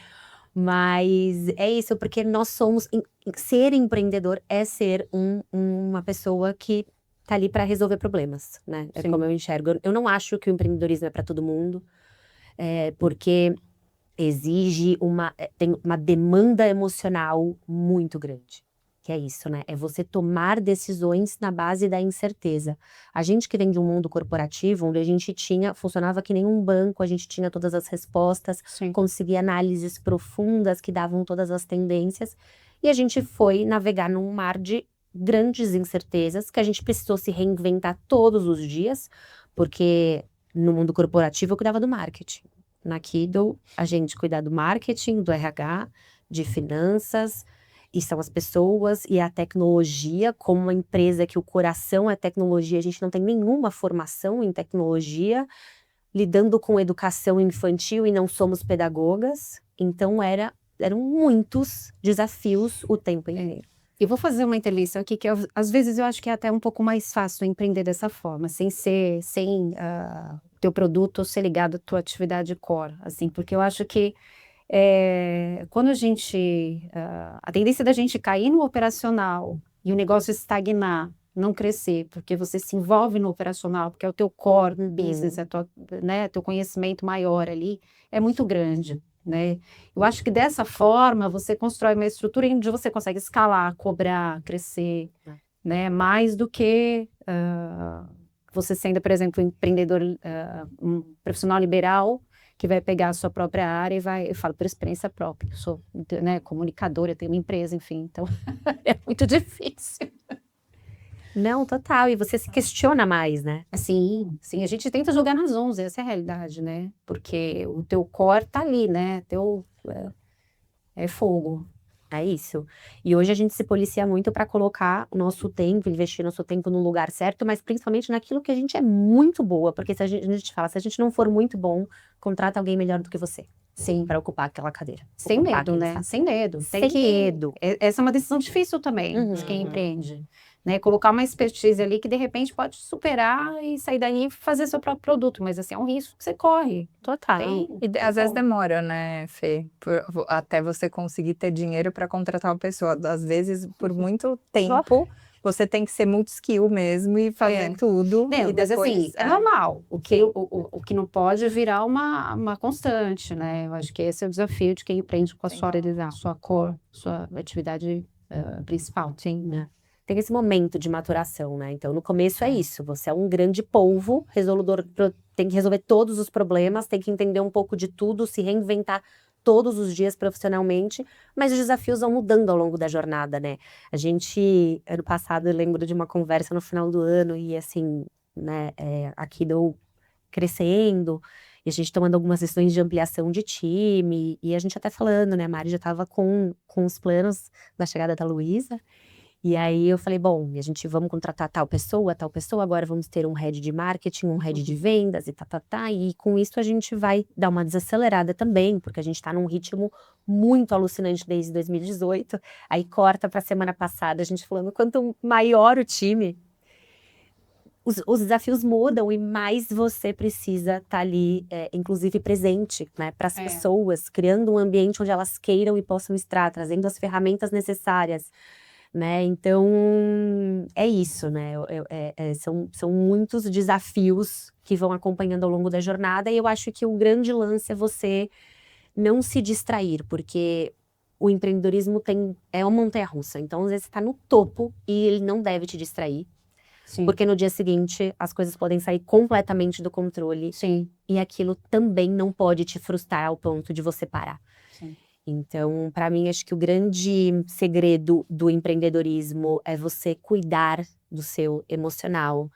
Mas é isso, porque nós somos, ser empreendedor é ser uma pessoa que tá ali pra resolver problemas, né? É Sim. como eu enxergo. Eu não acho que o empreendedorismo é pra todo mundo, porque exige tem uma demanda emocional muito grande. Que é isso, né? É você tomar decisões na base da incerteza. A gente que vem de um mundo corporativo, onde a gente funcionava que nem um banco, a gente tinha todas as respostas, Sim. conseguia análises profundas que davam todas as tendências, e a gente foi navegar num mar de grandes incertezas, que a gente precisou se reinventar todos os dias, porque no mundo corporativo eu cuidava do marketing. Na Kido, a gente cuida do marketing, do RH, de finanças, e são as pessoas e a tecnologia, como uma empresa que o coração é tecnologia, a gente não tem nenhuma formação em tecnologia, lidando com educação infantil e não somos pedagogas, então eram muitos desafios o tempo inteiro. E vou fazer uma intervenção aqui, que às vezes eu acho que é até um pouco mais fácil empreender dessa forma, sem teu produto ser ligado à tua atividade core, assim, porque eu acho que quando a tendência da gente cair no operacional e o negócio estagnar, não crescer, porque você se envolve no operacional, porque é o teu core business, teu conhecimento maior ali, é muito grande. Né? Eu acho que dessa forma você constrói uma estrutura onde você consegue escalar, cobrar, crescer, né? Mais do que você sendo, por exemplo, um empreendedor, um profissional liberal que vai pegar a sua própria área eu falo por experiência própria, eu sou, né, comunicadora, eu tenho uma empresa, enfim, então é muito difícil. Não, total. E você se questiona mais, né? Sim, a gente tenta jogar nas 11, essa é a realidade, né? Porque o teu core tá ali, né? É fogo. É isso. E hoje a gente se policia muito para colocar o nosso tempo, investir nosso tempo no lugar certo, mas principalmente naquilo que a gente é muito boa. Porque se a gente fala, se a gente não for muito bom, contrata alguém melhor do que você. Sim. Para ocupar aquela cadeira. Sem medo, né? Sem medo. Sem medo. Essa é uma decisão difícil também, de quem empreende. Né, colocar uma expertise ali que de repente pode superar e sair daí e fazer seu próprio produto, mas assim, é um risco que você corre. Total. E às vezes demora, né, Fê? Até você conseguir ter dinheiro para contratar uma pessoa. Às vezes, por muito tempo, você tem que ser multi-skill mesmo e fazer tudo. Não, e mas depois, assim, é normal. O que não pode é virar uma constante, né? Eu acho que esse é o desafio de quem empreende com a sua core, sua atividade principal. Sim, né? Tem esse momento de maturação, né? Então, no começo é isso. Você é um grande polvo, tem que resolver todos os problemas, tem que entender um pouco de tudo, se reinventar todos os dias profissionalmente, mas os desafios vão mudando ao longo da jornada, né? Ano passado, eu lembro de uma conversa no final do ano e assim, né, aqui deu crescendo, e a gente tomando algumas decisões de ampliação de time, e a gente até falando, né, a Mari já estava com os planos da chegada da Luísa. E aí eu falei, bom, vamos contratar tal pessoa, agora vamos ter um head de marketing, um head de vendas e e com isso a gente vai dar uma desacelerada também, porque a gente tá num ritmo muito alucinante desde 2018, aí corta pra semana passada, a gente falando, quanto maior o time, os desafios mudam e mais você precisa estar ali, inclusive presente, né, para as pessoas, criando um ambiente onde elas queiram e possam estar, trazendo as ferramentas necessárias, né? Então, é isso, né? São muitos desafios que vão acompanhando ao longo da jornada e eu acho que o grande lance é você não se distrair, porque o empreendedorismo é uma montanha-russa. Então, às vezes, você está no topo e ele não deve te distrair. Sim. Porque no dia seguinte, as coisas podem sair completamente do controle. Sim. E aquilo também não pode te frustrar ao ponto de você parar. Sim. Então, para mim, acho que o grande segredo do empreendedorismo é você cuidar do seu emocional,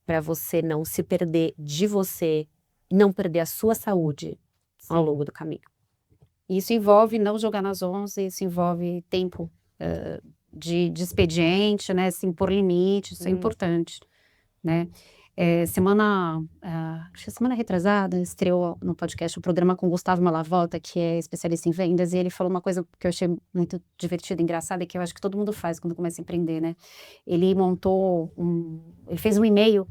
para você não se perder de você, não perder a sua saúde ao longo do caminho. Isso envolve não jogar nas 11, isso envolve tempo de expediente, né? Se impor limites, isso é importante, né? Semana retrasada, estreou no podcast o programa com o Gustavo Malavolta, que é especialista em vendas, e ele falou uma coisa que eu achei muito divertida e engraçada, que eu acho que todo mundo faz quando começa a empreender, né? Ele fez um e-mail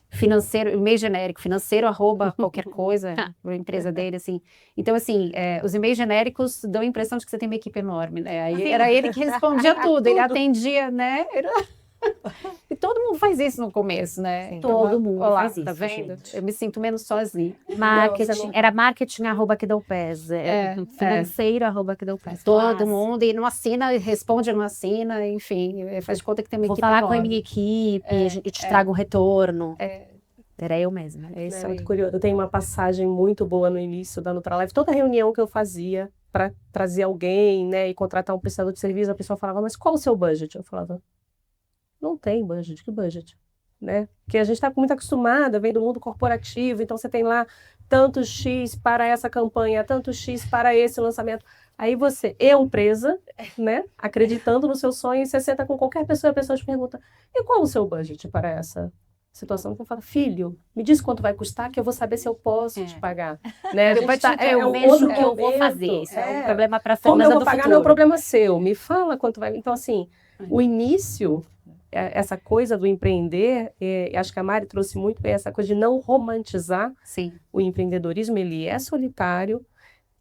financeiro, e-mail genérico, financeiro @ qualquer coisa, para a empresa dele, assim. Então, assim, os e-mails genéricos dão a impressão de que você tem uma equipe enorme, né? Aí era ele que respondia tudo, ele atendia, né? E todo mundo faz isso no começo, né? Sim, todo mundo faz isso, tá vendo? gente. Eu me sinto menos sozinha. Era marketing @kidopes, financeiro @kidopes. Todo mundo, e não assina, responde, não assina, enfim, faz de conta que tem uma equipe falar enorme. com a minha equipe, e te trago um retorno. Era eu mesma. Isso muito curioso. Eu tenho uma passagem muito boa no início da Nutralife. Toda reunião que eu fazia para trazer alguém, né, e contratar um prestador de serviço, a pessoa falava, mas qual o seu budget? Eu falava, Não tem budget, que budget? Né? Porque a gente está muito acostumada, vem do mundo corporativo, então você tem lá tanto X para essa campanha, tanto X para esse lançamento. Aí você, eu presa, né, acreditando no seu sonho, e você senta com qualquer pessoa e a pessoa te pergunta, e qual o seu budget para essa situação? Você fala, filho, me diz quanto vai custar que eu vou saber se eu posso te pagar. Né? Eu vejo o que eu vou fazer. Isso é um problema para a Fernanda Como eu vou do pagar futuro. não é um problema seu. Me fala quanto vai. Então, assim, o início, essa coisa do empreender, acho que a Mari trouxe muito bem essa coisa de não romantizar Sim. o empreendedorismo. Ele é solitário,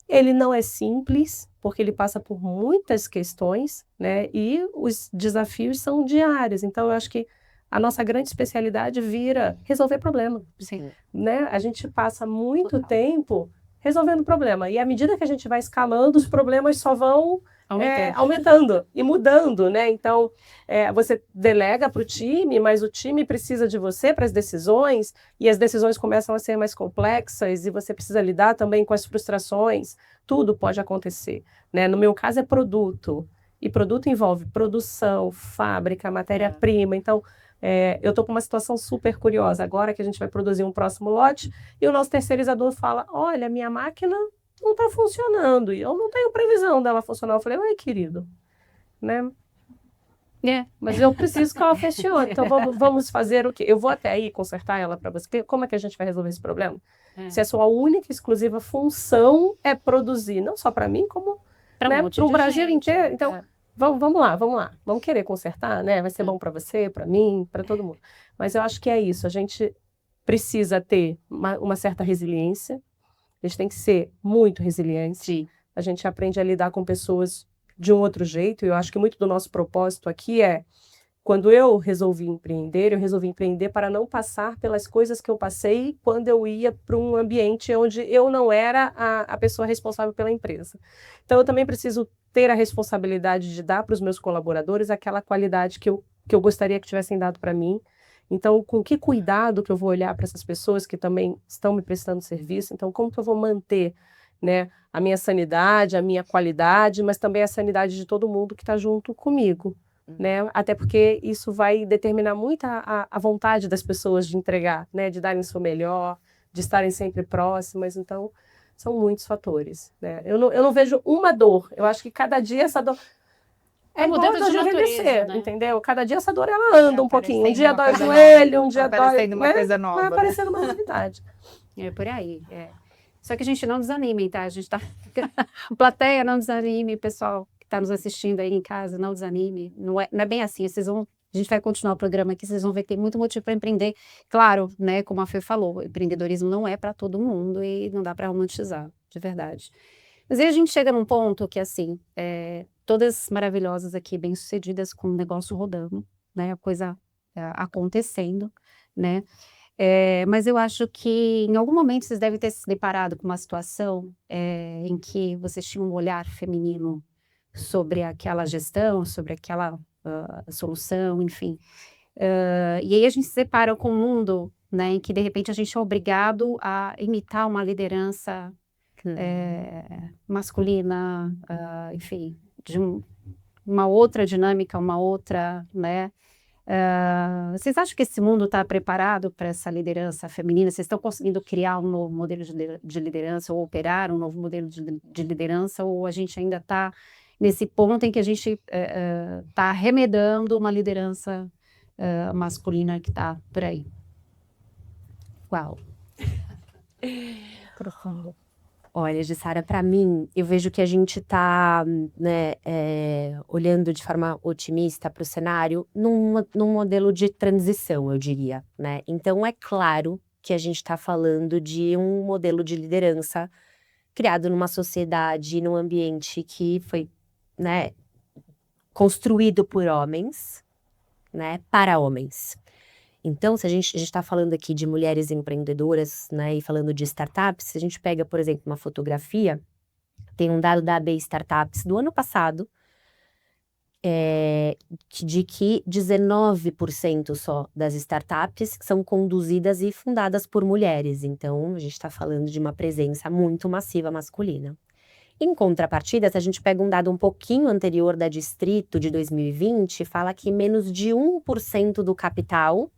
ele não é simples, porque ele passa por muitas questões, né? E os desafios são diários. Então, eu acho que a nossa grande especialidade vira resolver problema. Sim. Né? A gente passa muito tempo resolvendo problema. E à medida que a gente vai escalando, os problemas só vão aumentando e mudando. Né? Então, você delega para o time, mas o time precisa de você para as decisões, e as decisões começam a ser mais complexas, e você precisa lidar também com as frustrações. Tudo pode acontecer. Né? No meu caso, é produto. E produto envolve produção, fábrica, matéria-prima. Então, eu estou com uma situação super curiosa agora que a gente vai produzir um próximo lote e o nosso terceirizador fala, olha, minha máquina não está funcionando e eu não tenho previsão dela funcionar. Eu falei, oi, querido, né? Mas eu preciso que ela funcione, então vamos fazer o quê? Eu vou até aí consertar ela para você. Como é que a gente vai resolver esse problema? Se a sua única e exclusiva função é produzir, não só para mim, como para o Brasil inteiro. Então, vamos lá. Vamos querer consertar, né? Vai ser bom para você, para mim, para todo mundo. Mas eu acho que é isso. A gente precisa ter uma certa resiliência. A gente tem que ser muito resiliente. Sim. A gente aprende a lidar com pessoas de um outro jeito. E eu acho que muito do nosso propósito aqui quando eu resolvi empreender para não passar pelas coisas que eu passei quando eu ia para um ambiente onde eu não era a pessoa responsável pela empresa. Então, eu também preciso ter a responsabilidade de dar para os meus colaboradores aquela qualidade que eu gostaria que tivessem dado para mim. Então, com que cuidado que eu vou olhar para essas pessoas que também estão me prestando serviço? Então, como que eu vou manter, né, a minha sanidade, a minha qualidade, mas também a sanidade de todo mundo que está junto comigo? Né? Até porque isso vai determinar muito a vontade das pessoas de entregar, né? De darem o seu melhor, de estarem sempre próximas. Então, são muitos fatores. Né? Eu não vejo uma dor. Eu acho que cada dia essa dor é igual a de envelhecer, né? Entendeu? Cada dia essa dor ela anda um pouquinho. Um dia dói o joelho, um dia dói... Vai aparecendo uma coisa nova. Vai aparecendo uma novidade. É por aí. Só que a gente não desanime, tá? A gente tá... Plateia, não desanime, pessoal. Está nos assistindo aí em casa, não desanime, não é bem assim, a gente vai continuar o programa aqui, vocês vão ver que tem muito motivo para empreender, claro, né, como a Fê falou, o empreendedorismo não é para todo mundo e não dá para romantizar, de verdade. Mas aí a gente chega num ponto que assim, todas maravilhosas aqui, bem-sucedidas com o negócio rodando, né, a coisa acontecendo, né, mas eu acho que em algum momento vocês devem ter se deparado com uma situação em que vocês tinham um olhar feminino sobre aquela gestão, sobre aquela solução, enfim. E aí a gente se separa com um mundo, né, em que de repente a gente é obrigado a imitar uma liderança masculina, enfim, de uma outra dinâmica, uma outra, né? Vocês acham que esse mundo está preparado para essa liderança feminina? Vocês estão conseguindo criar um novo modelo de liderança ou operar um novo modelo de liderança, ou a gente ainda está nesse ponto em que a gente está remedando uma liderança masculina que está por aí? Uau! Profundo. Olha, Jussara, para mim, eu vejo que a gente está, né, olhando de forma otimista para o cenário num modelo de transição, eu diria, né? Então, é claro que a gente está falando de um modelo de liderança criado numa sociedade, num ambiente que foi, né, construído por homens, né, para homens. Então, se a gente está falando aqui de mulheres empreendedoras, né, e falando de startups, se a gente pega, por exemplo, uma fotografia, tem um dado da AB Startups do ano passado, de que 19% só das startups são conduzidas e fundadas por mulheres. Então, a gente está falando de uma presença muito massiva masculina. Em contrapartida, se a gente pega um dado um pouquinho anterior da Distrito de 2020, fala que menos de 1% do capital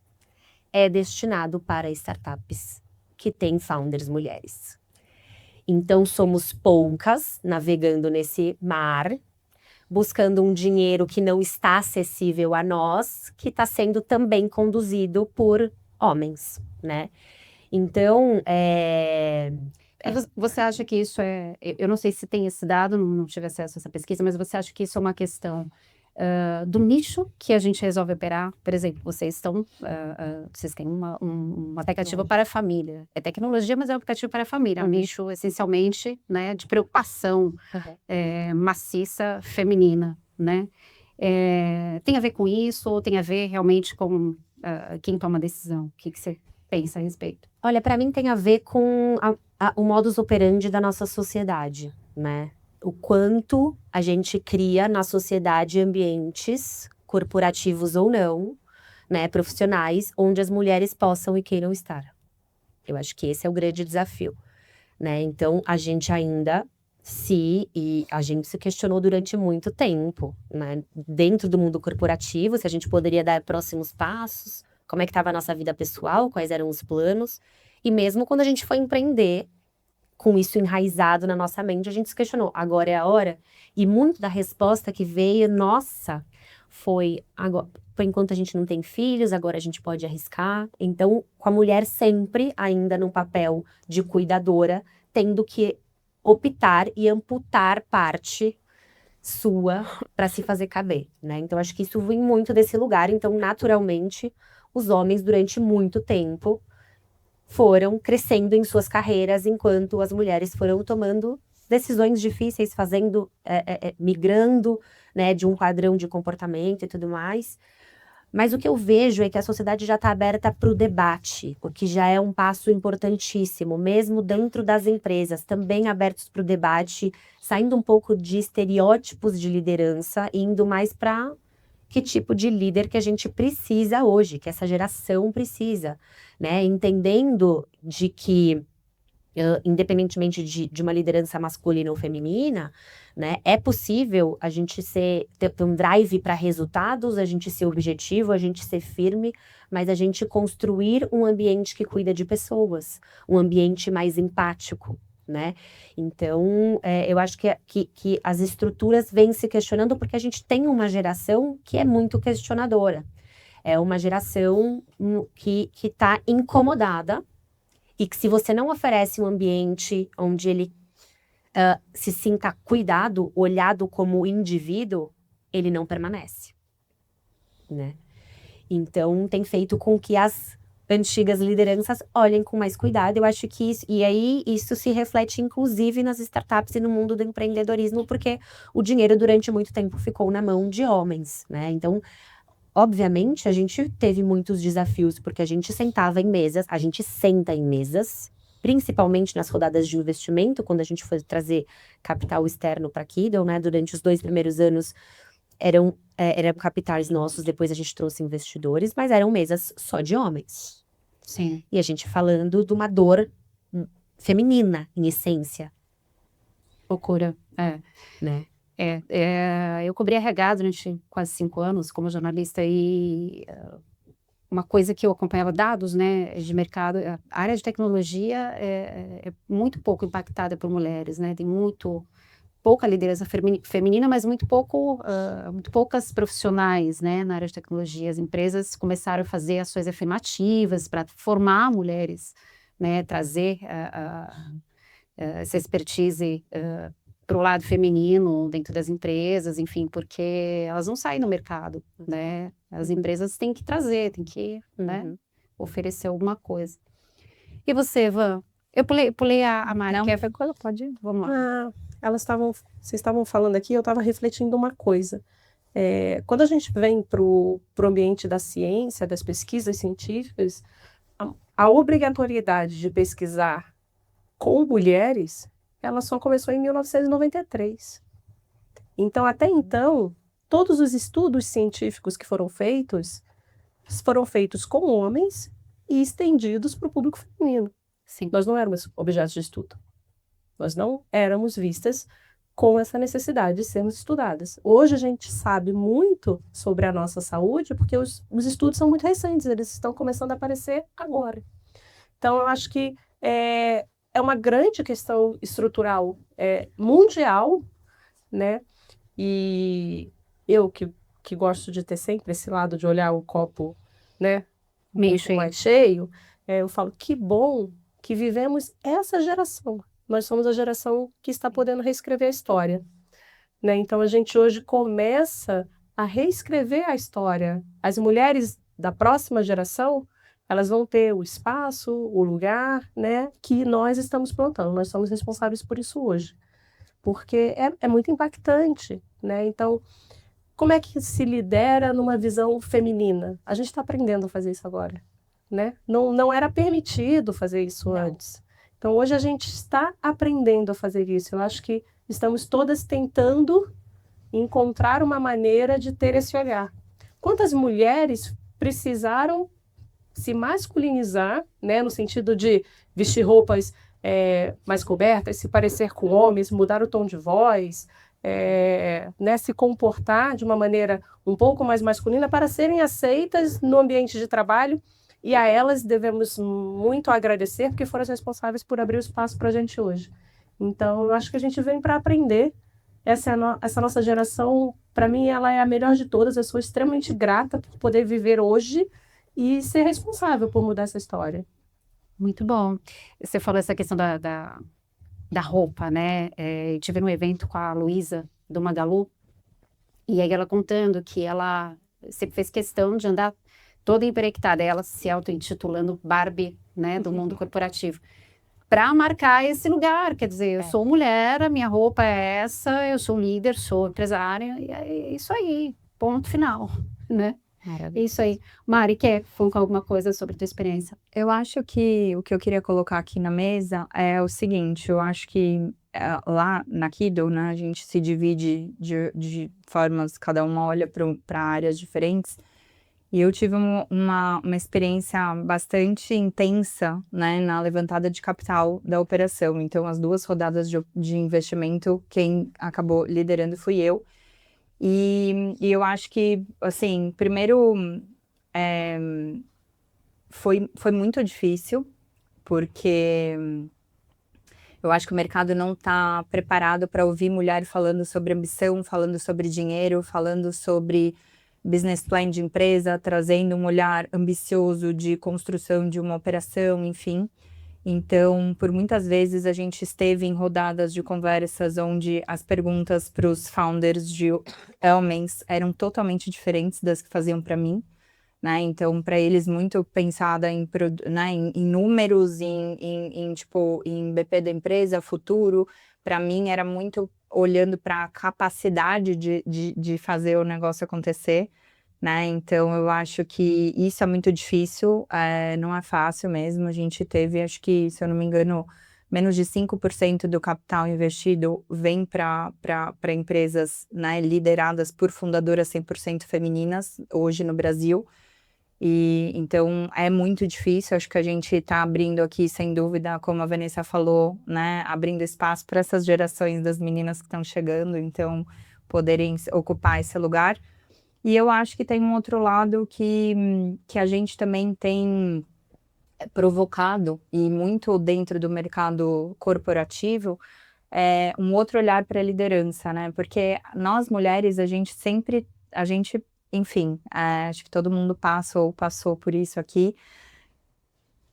é destinado para startups que têm founders mulheres. Então, somos poucas navegando nesse mar, buscando um dinheiro que não está acessível a nós, que está sendo também conduzido por homens, né? Então, Você acha que isso eu não sei se tem esse dado, não tive acesso a essa pesquisa, mas você acha que isso é uma questão do nicho que a gente resolve operar? Por exemplo, vocês têm um aplicativo para a família. É tecnologia, mas é um aplicativo para a família. É um nicho, essencialmente, né, de preocupação maciça feminina, né? Tem a ver com isso ou tem a ver realmente com quem toma a decisão? O que você pensa a respeito? olha, para mim tem a ver com o modus operandi da nossa sociedade, né? O quanto a gente cria na sociedade ambientes, corporativos ou não, né, profissionais, onde as mulheres possam e queiram estar. Eu acho que esse é o grande desafio, né? Então, a gente ainda a gente se questionou durante muito tempo, né? Dentro do mundo corporativo, se a gente poderia dar próximos passos, como é que estava a nossa vida pessoal, quais eram os planos. E mesmo quando a gente foi empreender, com isso enraizado na nossa mente, a gente se questionou, agora é a hora? E muito da resposta que veio, nossa, foi agora, por enquanto a gente não tem filhos, agora a gente pode arriscar. Então, com a mulher sempre ainda no papel de cuidadora, tendo que optar e amputar parte sua para se fazer caber, né? Então, acho que isso vem muito desse lugar. Então, naturalmente, os homens, durante muito tempo, foram crescendo em suas carreiras, enquanto as mulheres foram tomando decisões difíceis, migrando, né, de um padrão de comportamento e tudo mais. Mas o que eu vejo é que a sociedade já está aberta para o debate, o que já é um passo importantíssimo, mesmo dentro das empresas, também abertos para o debate, saindo um pouco de estereótipos de liderança e indo mais para que tipo de líder que a gente precisa hoje, que essa geração precisa, né? Entendendo de que, independentemente de uma liderança masculina ou feminina, né, é possível a gente ter um drive para resultados, a gente ser objetivo, a gente ser firme, mas a gente construir um ambiente que cuida de pessoas, um ambiente mais empático, né? Então, eu acho que as estruturas vêm se questionando porque a gente tem uma geração que é muito questionadora. É uma geração que está incomodada e que se você não oferece um ambiente onde ele se sinta cuidado, olhado como indivíduo, ele não permanece, né? Então, tem feito com que as antigas lideranças olhem com mais cuidado. Eu acho que isso se reflete inclusive nas startups e no mundo do empreendedorismo, porque o dinheiro durante muito tempo ficou na mão de homens, né? Então, obviamente, a gente teve muitos desafios, porque a gente senta em mesas, principalmente nas rodadas de investimento, quando a gente foi trazer capital externo para a Kiddle, né? Durante os 2 primeiros anos eram capitais nossos, depois a gente trouxe investidores, mas eram mesas só de homens. Sim. E a gente falando de uma dor feminina, em essência. Loucura, né? Eu cobri RH durante quase 5 anos como jornalista e uma coisa que eu acompanhava dados, né, de mercado, a área de tecnologia é muito pouco impactada por mulheres, né, tem muito pouca liderança feminina, mas muito poucas profissionais, né, na área de tecnologia. As empresas começaram a fazer ações afirmativas para formar mulheres, né, trazer essa expertise para o lado feminino dentro das empresas, enfim, porque elas não saem no mercado, né? As empresas têm que trazer, têm que, né, oferecer alguma coisa. E você, Van? Eu pulei a Mari. Não, pode ir. Vamos lá. Vocês estavam falando aqui, eu estava refletindo uma coisa. Quando a gente vem para o ambiente da ciência, das pesquisas científicas, a obrigatoriedade de pesquisar com mulheres, ela só começou em 1993. Então, até então, todos os estudos científicos que foram feitos com homens e estendidos para o público feminino. Sim. Nós não éramos objetos de estudo. Nós não éramos vistas com essa necessidade de sermos estudadas. Hoje a gente sabe muito sobre a nossa saúde porque os estudos são muito recentes, eles estão começando a aparecer agora. Então, eu acho que é uma grande questão estrutural mundial, né? E eu que gosto de ter sempre esse lado de olhar o copo, né, Meio pouco mais cheio, eu falo que bom que vivemos essa geração. Nós somos a geração que está podendo reescrever a história, né? Então a gente hoje começa a reescrever a história. As mulheres da próxima geração, elas vão ter o espaço, o lugar, né, que nós estamos plantando. Nós somos responsáveis por isso hoje, porque é muito impactante, né? Então, como é que se lidera numa visão feminina? A gente está aprendendo a fazer isso agora, né? Não era permitido fazer isso antes. Então, hoje a gente está aprendendo a fazer isso. Eu acho que estamos todas tentando encontrar uma maneira de ter esse olhar. Quantas mulheres precisaram se masculinizar, né, no sentido de vestir roupas mais cobertas, se parecer com homens, mudar o tom de voz, né, se comportar de uma maneira um pouco mais masculina para serem aceitas no ambiente de trabalho, e a elas devemos muito agradecer porque foram as responsáveis por abrir o espaço para a gente hoje. Então, eu acho que a gente vem para aprender. Essa nossa geração, para mim, ela é a melhor de todas. Eu sou extremamente grata por poder viver hoje e ser responsável por mudar essa história. Muito bom. Você falou essa questão da roupa, né? Tive num evento com a Luísa, do Magalu, e aí ela contando que ela sempre fez questão de andar toda empreguitada, ela se auto-intitulando Barbie, né, do mundo corporativo, para marcar esse lugar. Quer dizer, eu sou mulher, a minha roupa é essa, eu sou líder, sou empresária, e é isso aí, ponto final, né? É isso aí. Mari, quer falar alguma coisa sobre a tua experiência? Eu acho que o que eu queria colocar aqui na mesa é o seguinte, eu acho que lá na Kido, né, a gente se divide de formas, cada uma olha para áreas diferentes, e eu tive uma experiência bastante intensa, né, na levantada de capital da operação. Então, as 2 rodadas de investimento, quem acabou liderando fui eu. E eu acho que, assim, primeiro, foi muito difícil, porque eu acho que o mercado não está preparado para ouvir mulher falando sobre ambição, falando sobre dinheiro, falando sobre business plan de empresa, trazendo um olhar ambicioso de construção de uma operação, enfim. Então, por muitas vezes a gente esteve em rodadas de conversas onde as perguntas para os founders de homens eram totalmente diferentes das que faziam para mim, né? Então, para eles, muito pensada em números, tipo, em BP da empresa, futuro. Para mim, era muito olhando para a capacidade de fazer o negócio acontecer, né? Então, eu acho que isso é muito difícil, não é fácil mesmo. A gente teve, acho que, se eu não me engano, menos de 5% do capital investido vem para empresas, né, lideradas por fundadoras 100% femininas, hoje no Brasil. E então é muito difícil. Acho que a gente está abrindo aqui, sem dúvida, como a Vanessa falou, né, abrindo espaço para essas gerações das meninas que estão chegando, então poderem ocupar esse lugar. E eu acho que tem um outro lado que a gente também tem provocado, e muito dentro do mercado corporativo, um outro olhar para a liderança, né? Porque nós mulheres, enfim, acho que todo mundo passa ou passou por isso aqui.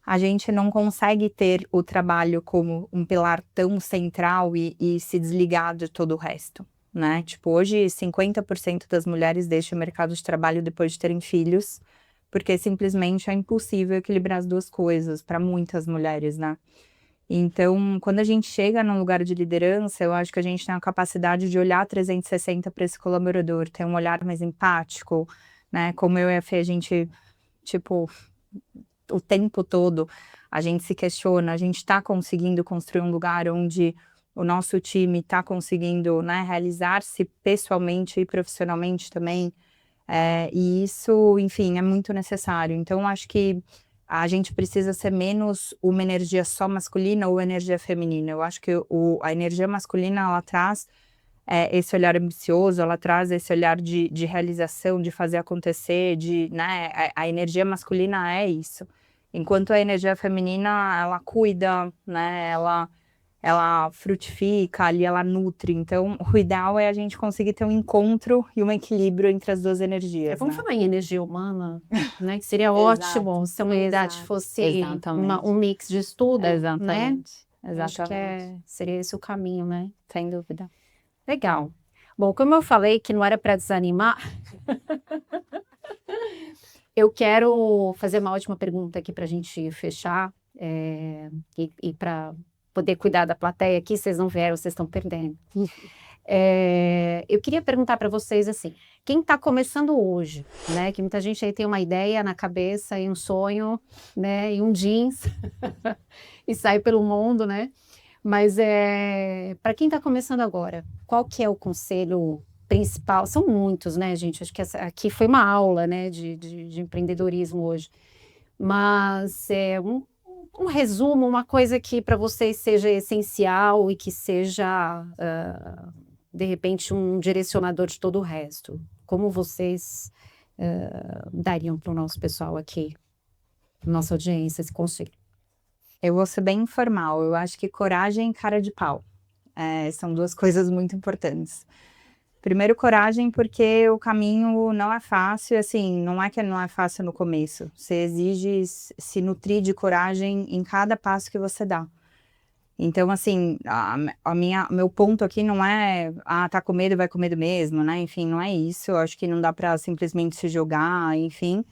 A gente não consegue ter o trabalho como um pilar tão central e se desligar de todo o resto, né? Tipo, hoje 50% das mulheres deixam o mercado de trabalho depois de terem filhos, porque simplesmente é impossível equilibrar as 2 coisas para muitas mulheres, né? Então, quando a gente chega num lugar de liderança, eu acho que a gente tem a capacidade de olhar 360 para esse colaborador, ter um olhar mais empático, né? Como eu e a Fê, a gente, tipo, o tempo todo, a gente se questiona, a gente está conseguindo construir um lugar onde o nosso time está conseguindo, né, realizar-se pessoalmente e profissionalmente também, e isso, enfim, é muito necessário. Então, acho que a gente precisa ser menos uma energia só masculina ou energia feminina. Eu acho que a energia masculina, ela traz esse olhar ambicioso, ela traz esse olhar de realização, de fazer acontecer, né, a energia masculina é isso. Enquanto a energia feminina, ela cuida, né, ela frutifica ali, ela nutre. Então, o ideal é a gente conseguir ter um encontro e um equilíbrio entre as duas energias, Vamos né? falar em energia humana, né? Que seria ótimo se a humanidade Exato. fosse Exatamente. um mix de tudo, né? Exatamente. Eu acho que Exatamente. seria esse o caminho, né? Sem dúvida. Legal. Bom, como eu falei que não era para desanimar, eu quero fazer uma ótima pergunta aqui para a gente fechar, e para poder cuidar da plateia aqui, vocês não vieram, vocês estão perdendo. Eu queria perguntar para vocês assim, quem está começando hoje, né? Que muita gente aí tem uma ideia na cabeça e um sonho, né? E um jeans e sai pelo mundo, né? Mas para quem está começando agora, qual que é o conselho principal? São muitos, né, gente? Acho que aqui foi uma aula, né, de empreendedorismo hoje. Mas um resumo, uma coisa que para vocês seja essencial e que seja, de repente, um direcionador de todo o resto. Como vocês dariam para o nosso pessoal aqui, nossa audiência, esse conselho? Eu vou ser bem informal. Eu acho que coragem e cara de pau. São duas coisas muito importantes. Primeiro, coragem, porque o caminho não é fácil, assim, não é que não é fácil no começo. Você exige se nutrir de coragem em cada passo que você dá. Então, assim, meu ponto aqui não é, tá com medo, vai com medo mesmo, né? Enfim, não é isso. Eu acho que não dá para simplesmente se jogar, enfim.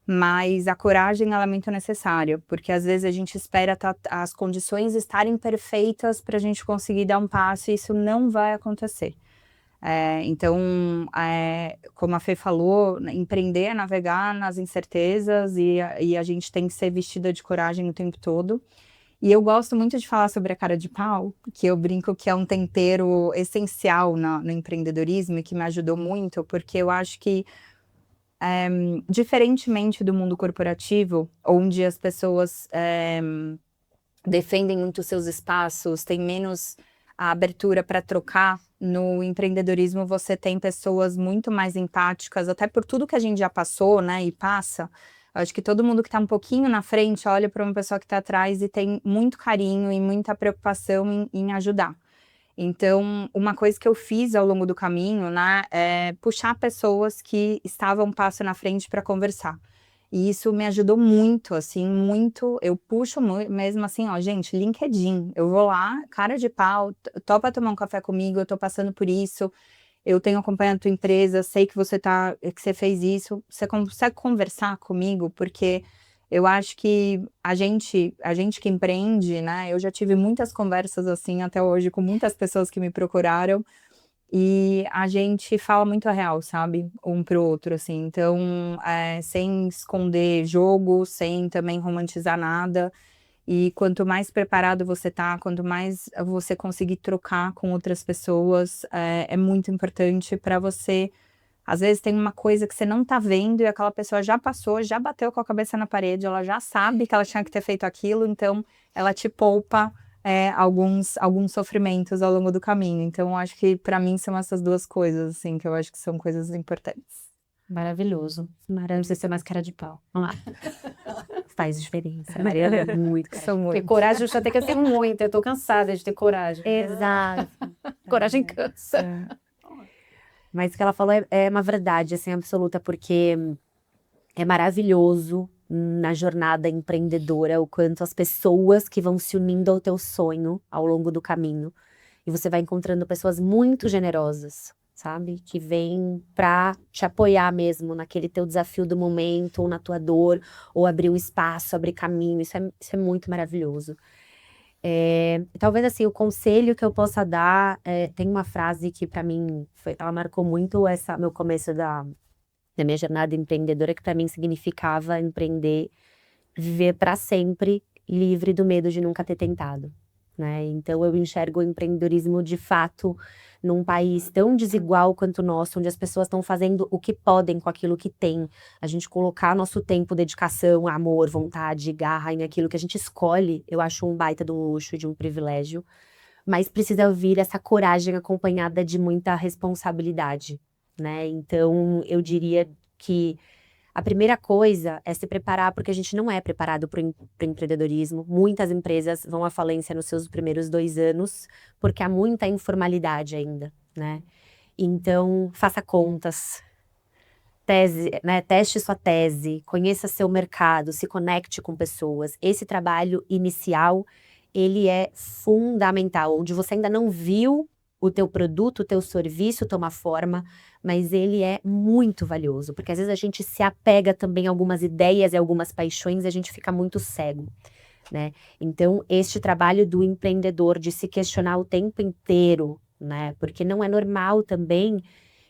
Mas a coragem, ela é muito necessária, porque às vezes a gente espera as condições estarem perfeitas para a gente conseguir dar um passo e isso não vai acontecer. Então, como a Fê falou, empreender é navegar nas incertezas e a gente tem que ser vestida de coragem o tempo todo. E eu gosto muito de falar sobre a cara de pau, que eu brinco que é um tempero essencial no empreendedorismo e que me ajudou muito, porque eu acho que diferentemente do mundo corporativo, onde as pessoas defendem muito seus espaços, tem menos a abertura para trocar, no empreendedorismo você tem pessoas muito mais empáticas, até por tudo que a gente já passou, né, e passa. Acho que todo mundo que está um pouquinho na frente olha para uma pessoa que está atrás e tem muito carinho e muita preocupação em ajudar. Então, uma coisa que eu fiz ao longo do caminho, né, é puxar pessoas que estavam um passo na frente para conversar. E isso me ajudou muito, assim, muito. Eu puxo mesmo assim, ó, gente, LinkedIn. Eu vou lá, cara de pau, topa tomar um café comigo, eu tô passando por isso. Eu tenho acompanhado a tua empresa, sei que você fez isso. Você consegue conversar comigo? Porque eu acho que a gente que empreende, né? Eu já tive muitas conversas assim até hoje com muitas pessoas que me procuraram e a gente fala muito a real, sabe? Um pro outro, assim. Então, sem esconder jogo, sem também romantizar nada. E quanto mais preparado você tá, quanto mais você conseguir trocar com outras pessoas, é muito importante para você. Às vezes tem uma coisa que você não tá vendo e aquela pessoa já passou, já bateu com a cabeça na parede, ela já sabe que ela tinha que ter feito aquilo, então ela te poupa alguns sofrimentos ao longo do caminho. Então, eu acho que para mim são essas duas coisas, assim, que eu acho que são coisas importantes. Maravilhoso. Não precisa ser mais cara de pau. Vamos lá. Faz diferença. Mariana é muito cara. São Porque muito. coragem eu já tenho que ter muita. Eu tô cansada de ter coragem. Exato. Coragem cansa. Mas o que ela falou é uma verdade, assim, absoluta, porque é maravilhoso na jornada empreendedora o quanto as pessoas que vão se unindo ao teu sonho ao longo do caminho. E você vai encontrando pessoas muito generosas, sabe? Que vêm pra te apoiar mesmo naquele teu desafio do momento, ou na tua dor, ou abrir um espaço, abrir caminho. Isso é muito maravilhoso. Talvez assim, o conselho que eu possa dar, tem uma frase que para mim, ela marcou muito meu começo da minha jornada empreendedora, que para mim significava empreender, viver para sempre livre do medo de nunca ter tentado, né? Então eu enxergo o empreendedorismo de fato num país tão desigual quanto o nosso, onde as pessoas estão fazendo o que podem com aquilo que têm. A gente colocar nosso tempo, dedicação, amor, vontade, garra naquilo que a gente escolhe, eu acho um baita de um luxo e de um privilégio. mas precisa vir essa coragem acompanhada de muita responsabilidade, né? Então, eu diria que a primeira coisa é se preparar, porque a gente não é preparado para o empreendedorismo. Muitas empresas vão à falência nos seus primeiros 2 anos, porque há muita informalidade ainda, né? Então, faça contas, teste sua tese, conheça seu mercado, se conecte com pessoas. Esse trabalho inicial, ele é fundamental, onde você ainda não viu o teu produto, o teu serviço tomar forma, mas ele é muito valioso, porque às vezes a gente se apega também a algumas ideias e algumas paixões e a gente fica muito cego, né? Então, este trabalho do empreendedor de se questionar o tempo inteiro, né? Porque não é normal também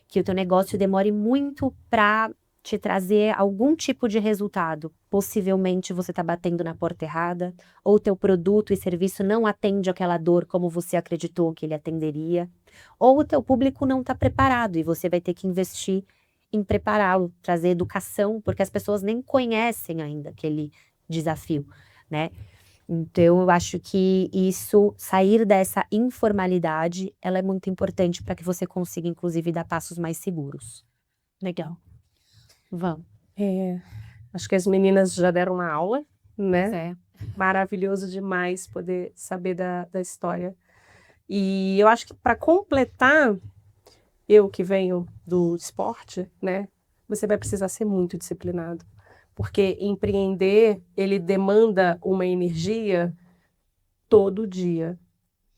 que o teu negócio demore muito para te trazer algum tipo de resultado. Possivelmente você está batendo na porta errada, ou teu produto e serviço não atende aquela dor como você acreditou que ele atenderia, ou o teu público não está preparado e você vai ter que investir em prepará-lo, trazer educação, porque as pessoas nem conhecem ainda aquele desafio, né? Então, eu acho que isso, sair dessa informalidade, ela é muito importante para que você consiga, inclusive, dar passos mais seguros. Legal. Vamos. Acho que as meninas já deram uma aula, né? É. Maravilhoso demais poder saber da história. E eu acho que para completar, eu que venho do esporte, né? Você vai precisar ser muito disciplinado. Porque empreender, ele demanda uma energia todo dia.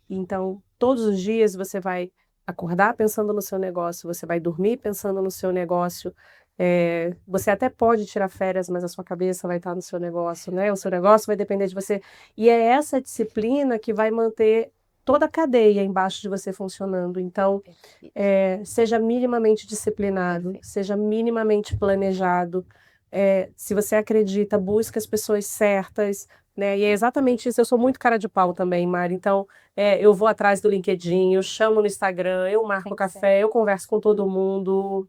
Então, todos os dias você vai acordar pensando no seu negócio, você vai dormir pensando no seu negócio. Você até pode tirar férias, mas a sua cabeça vai estar no seu negócio, né? O seu negócio vai depender de você. E é essa disciplina que vai manter toda a cadeia embaixo de você funcionando. Então, seja minimamente disciplinado, seja minimamente planejado. Se você acredita, busque as pessoas certas, né? E é exatamente isso. Eu sou muito cara de pau também, Mari. Então, eu vou atrás do LinkedIn, eu chamo no Instagram, eu marco café, eu converso com todo mundo.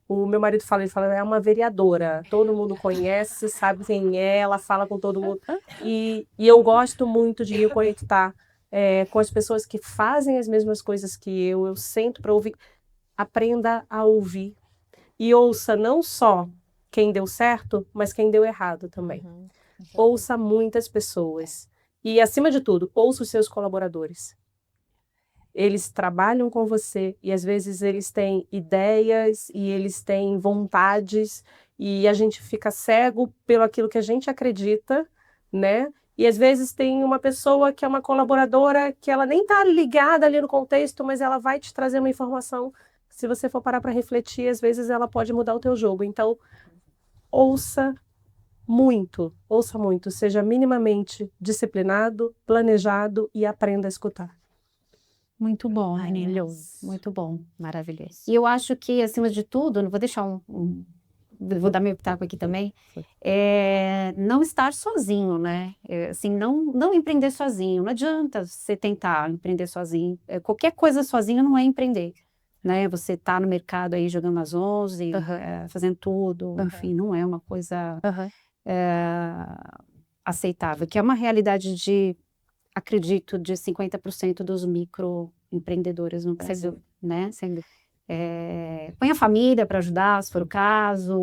O meu marido fala, ele fala, é uma vereadora. Todo mundo conhece, sabe quem é, ela fala com todo mundo. E eu gosto muito de me conectar com as pessoas que fazem as mesmas coisas que eu. Eu sento para ouvir. Aprenda a ouvir. E ouça não só quem deu certo, mas quem deu errado também. Ouça muitas pessoas. E, acima de tudo, ouça os seus colaboradores. Eles trabalham com você e, às vezes, eles têm ideias e eles têm vontades e a gente fica cego pelo aquilo que a gente acredita, né? E, às vezes, tem uma pessoa que é uma colaboradora que ela nem está ligada ali no contexto, mas ela vai te trazer uma informação. Se você for parar para refletir, às vezes ela pode mudar o teu jogo. Então, ouça muito, seja minimamente disciplinado, planejado e aprenda a escutar. Muito bom, meninas. Maravilhoso. Muito bom. Maravilhoso. E eu acho que, acima de tudo, não vou deixar vou dar meu pitaco aqui também, não estar sozinho, né? Assim, não empreender sozinho. Não adianta você tentar empreender sozinho. Qualquer coisa sozinho não é empreender, né? Você tá no mercado aí jogando às 11, fazendo tudo, enfim, não é uma coisa aceitável, que é uma realidade acredito, de 50% dos microempreendedores no Brasil, né? Põe a família para ajudar, se for o caso,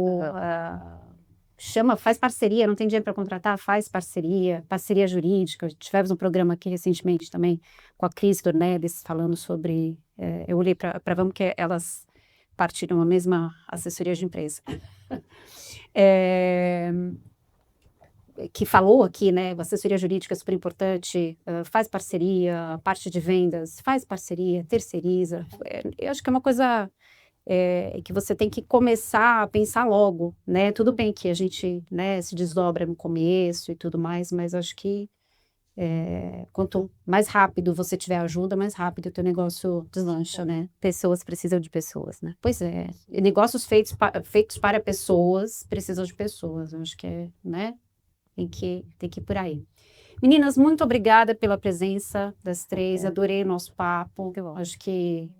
faz parceria, não tem dinheiro para contratar, faz parceria jurídica. Tivemos um programa aqui recentemente também com a Cris Dornelles falando sobre, eu olhei para Vamos, que elas partilham a mesma assessoria de empresa. Que falou aqui, né, assessoria jurídica é super importante, faz parceria, parte de vendas, faz parceria, terceiriza. Eu acho que é uma coisa que você tem que começar a pensar logo, né? Tudo bem que a gente, né, se desdobra no começo e tudo mais, mas acho que quanto mais rápido você tiver ajuda, mais rápido o teu negócio deslancha, né? Pessoas precisam de pessoas, né? Pois é. Negócios feitos para pessoas precisam de pessoas. Eu acho que né? Tem que ir por aí. Meninas, muito obrigada pela presença das três. Adorei o nosso papo. Acho que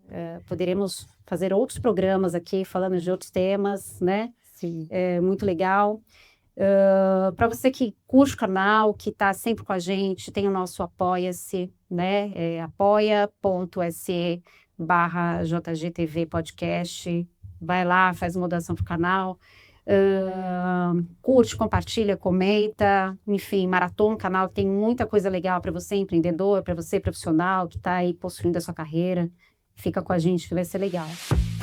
poderemos fazer outros programas aqui, falando de outros temas, né? Sim. Muito legal. Para você que curte o canal, que está sempre com a gente, tem o nosso Apoia-se, né? apoia.se/JGTV Podcast. Vai lá, faz mudança pro canal. Curte, compartilha, comenta. Enfim, maratona o canal, tem muita coisa legal para você, empreendedor, para você, profissional, que está aí construindo a sua carreira. Fica com a gente, que vai ser legal.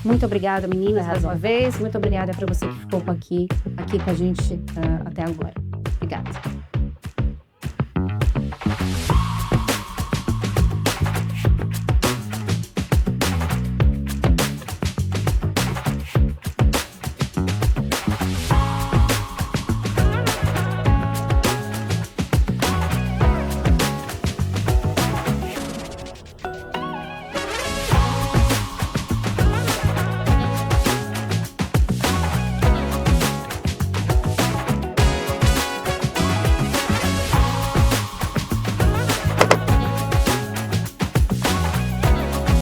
Muito obrigada, meninas, mais uma vez. Muito obrigada para você que ficou aqui com a gente até agora. Obrigada.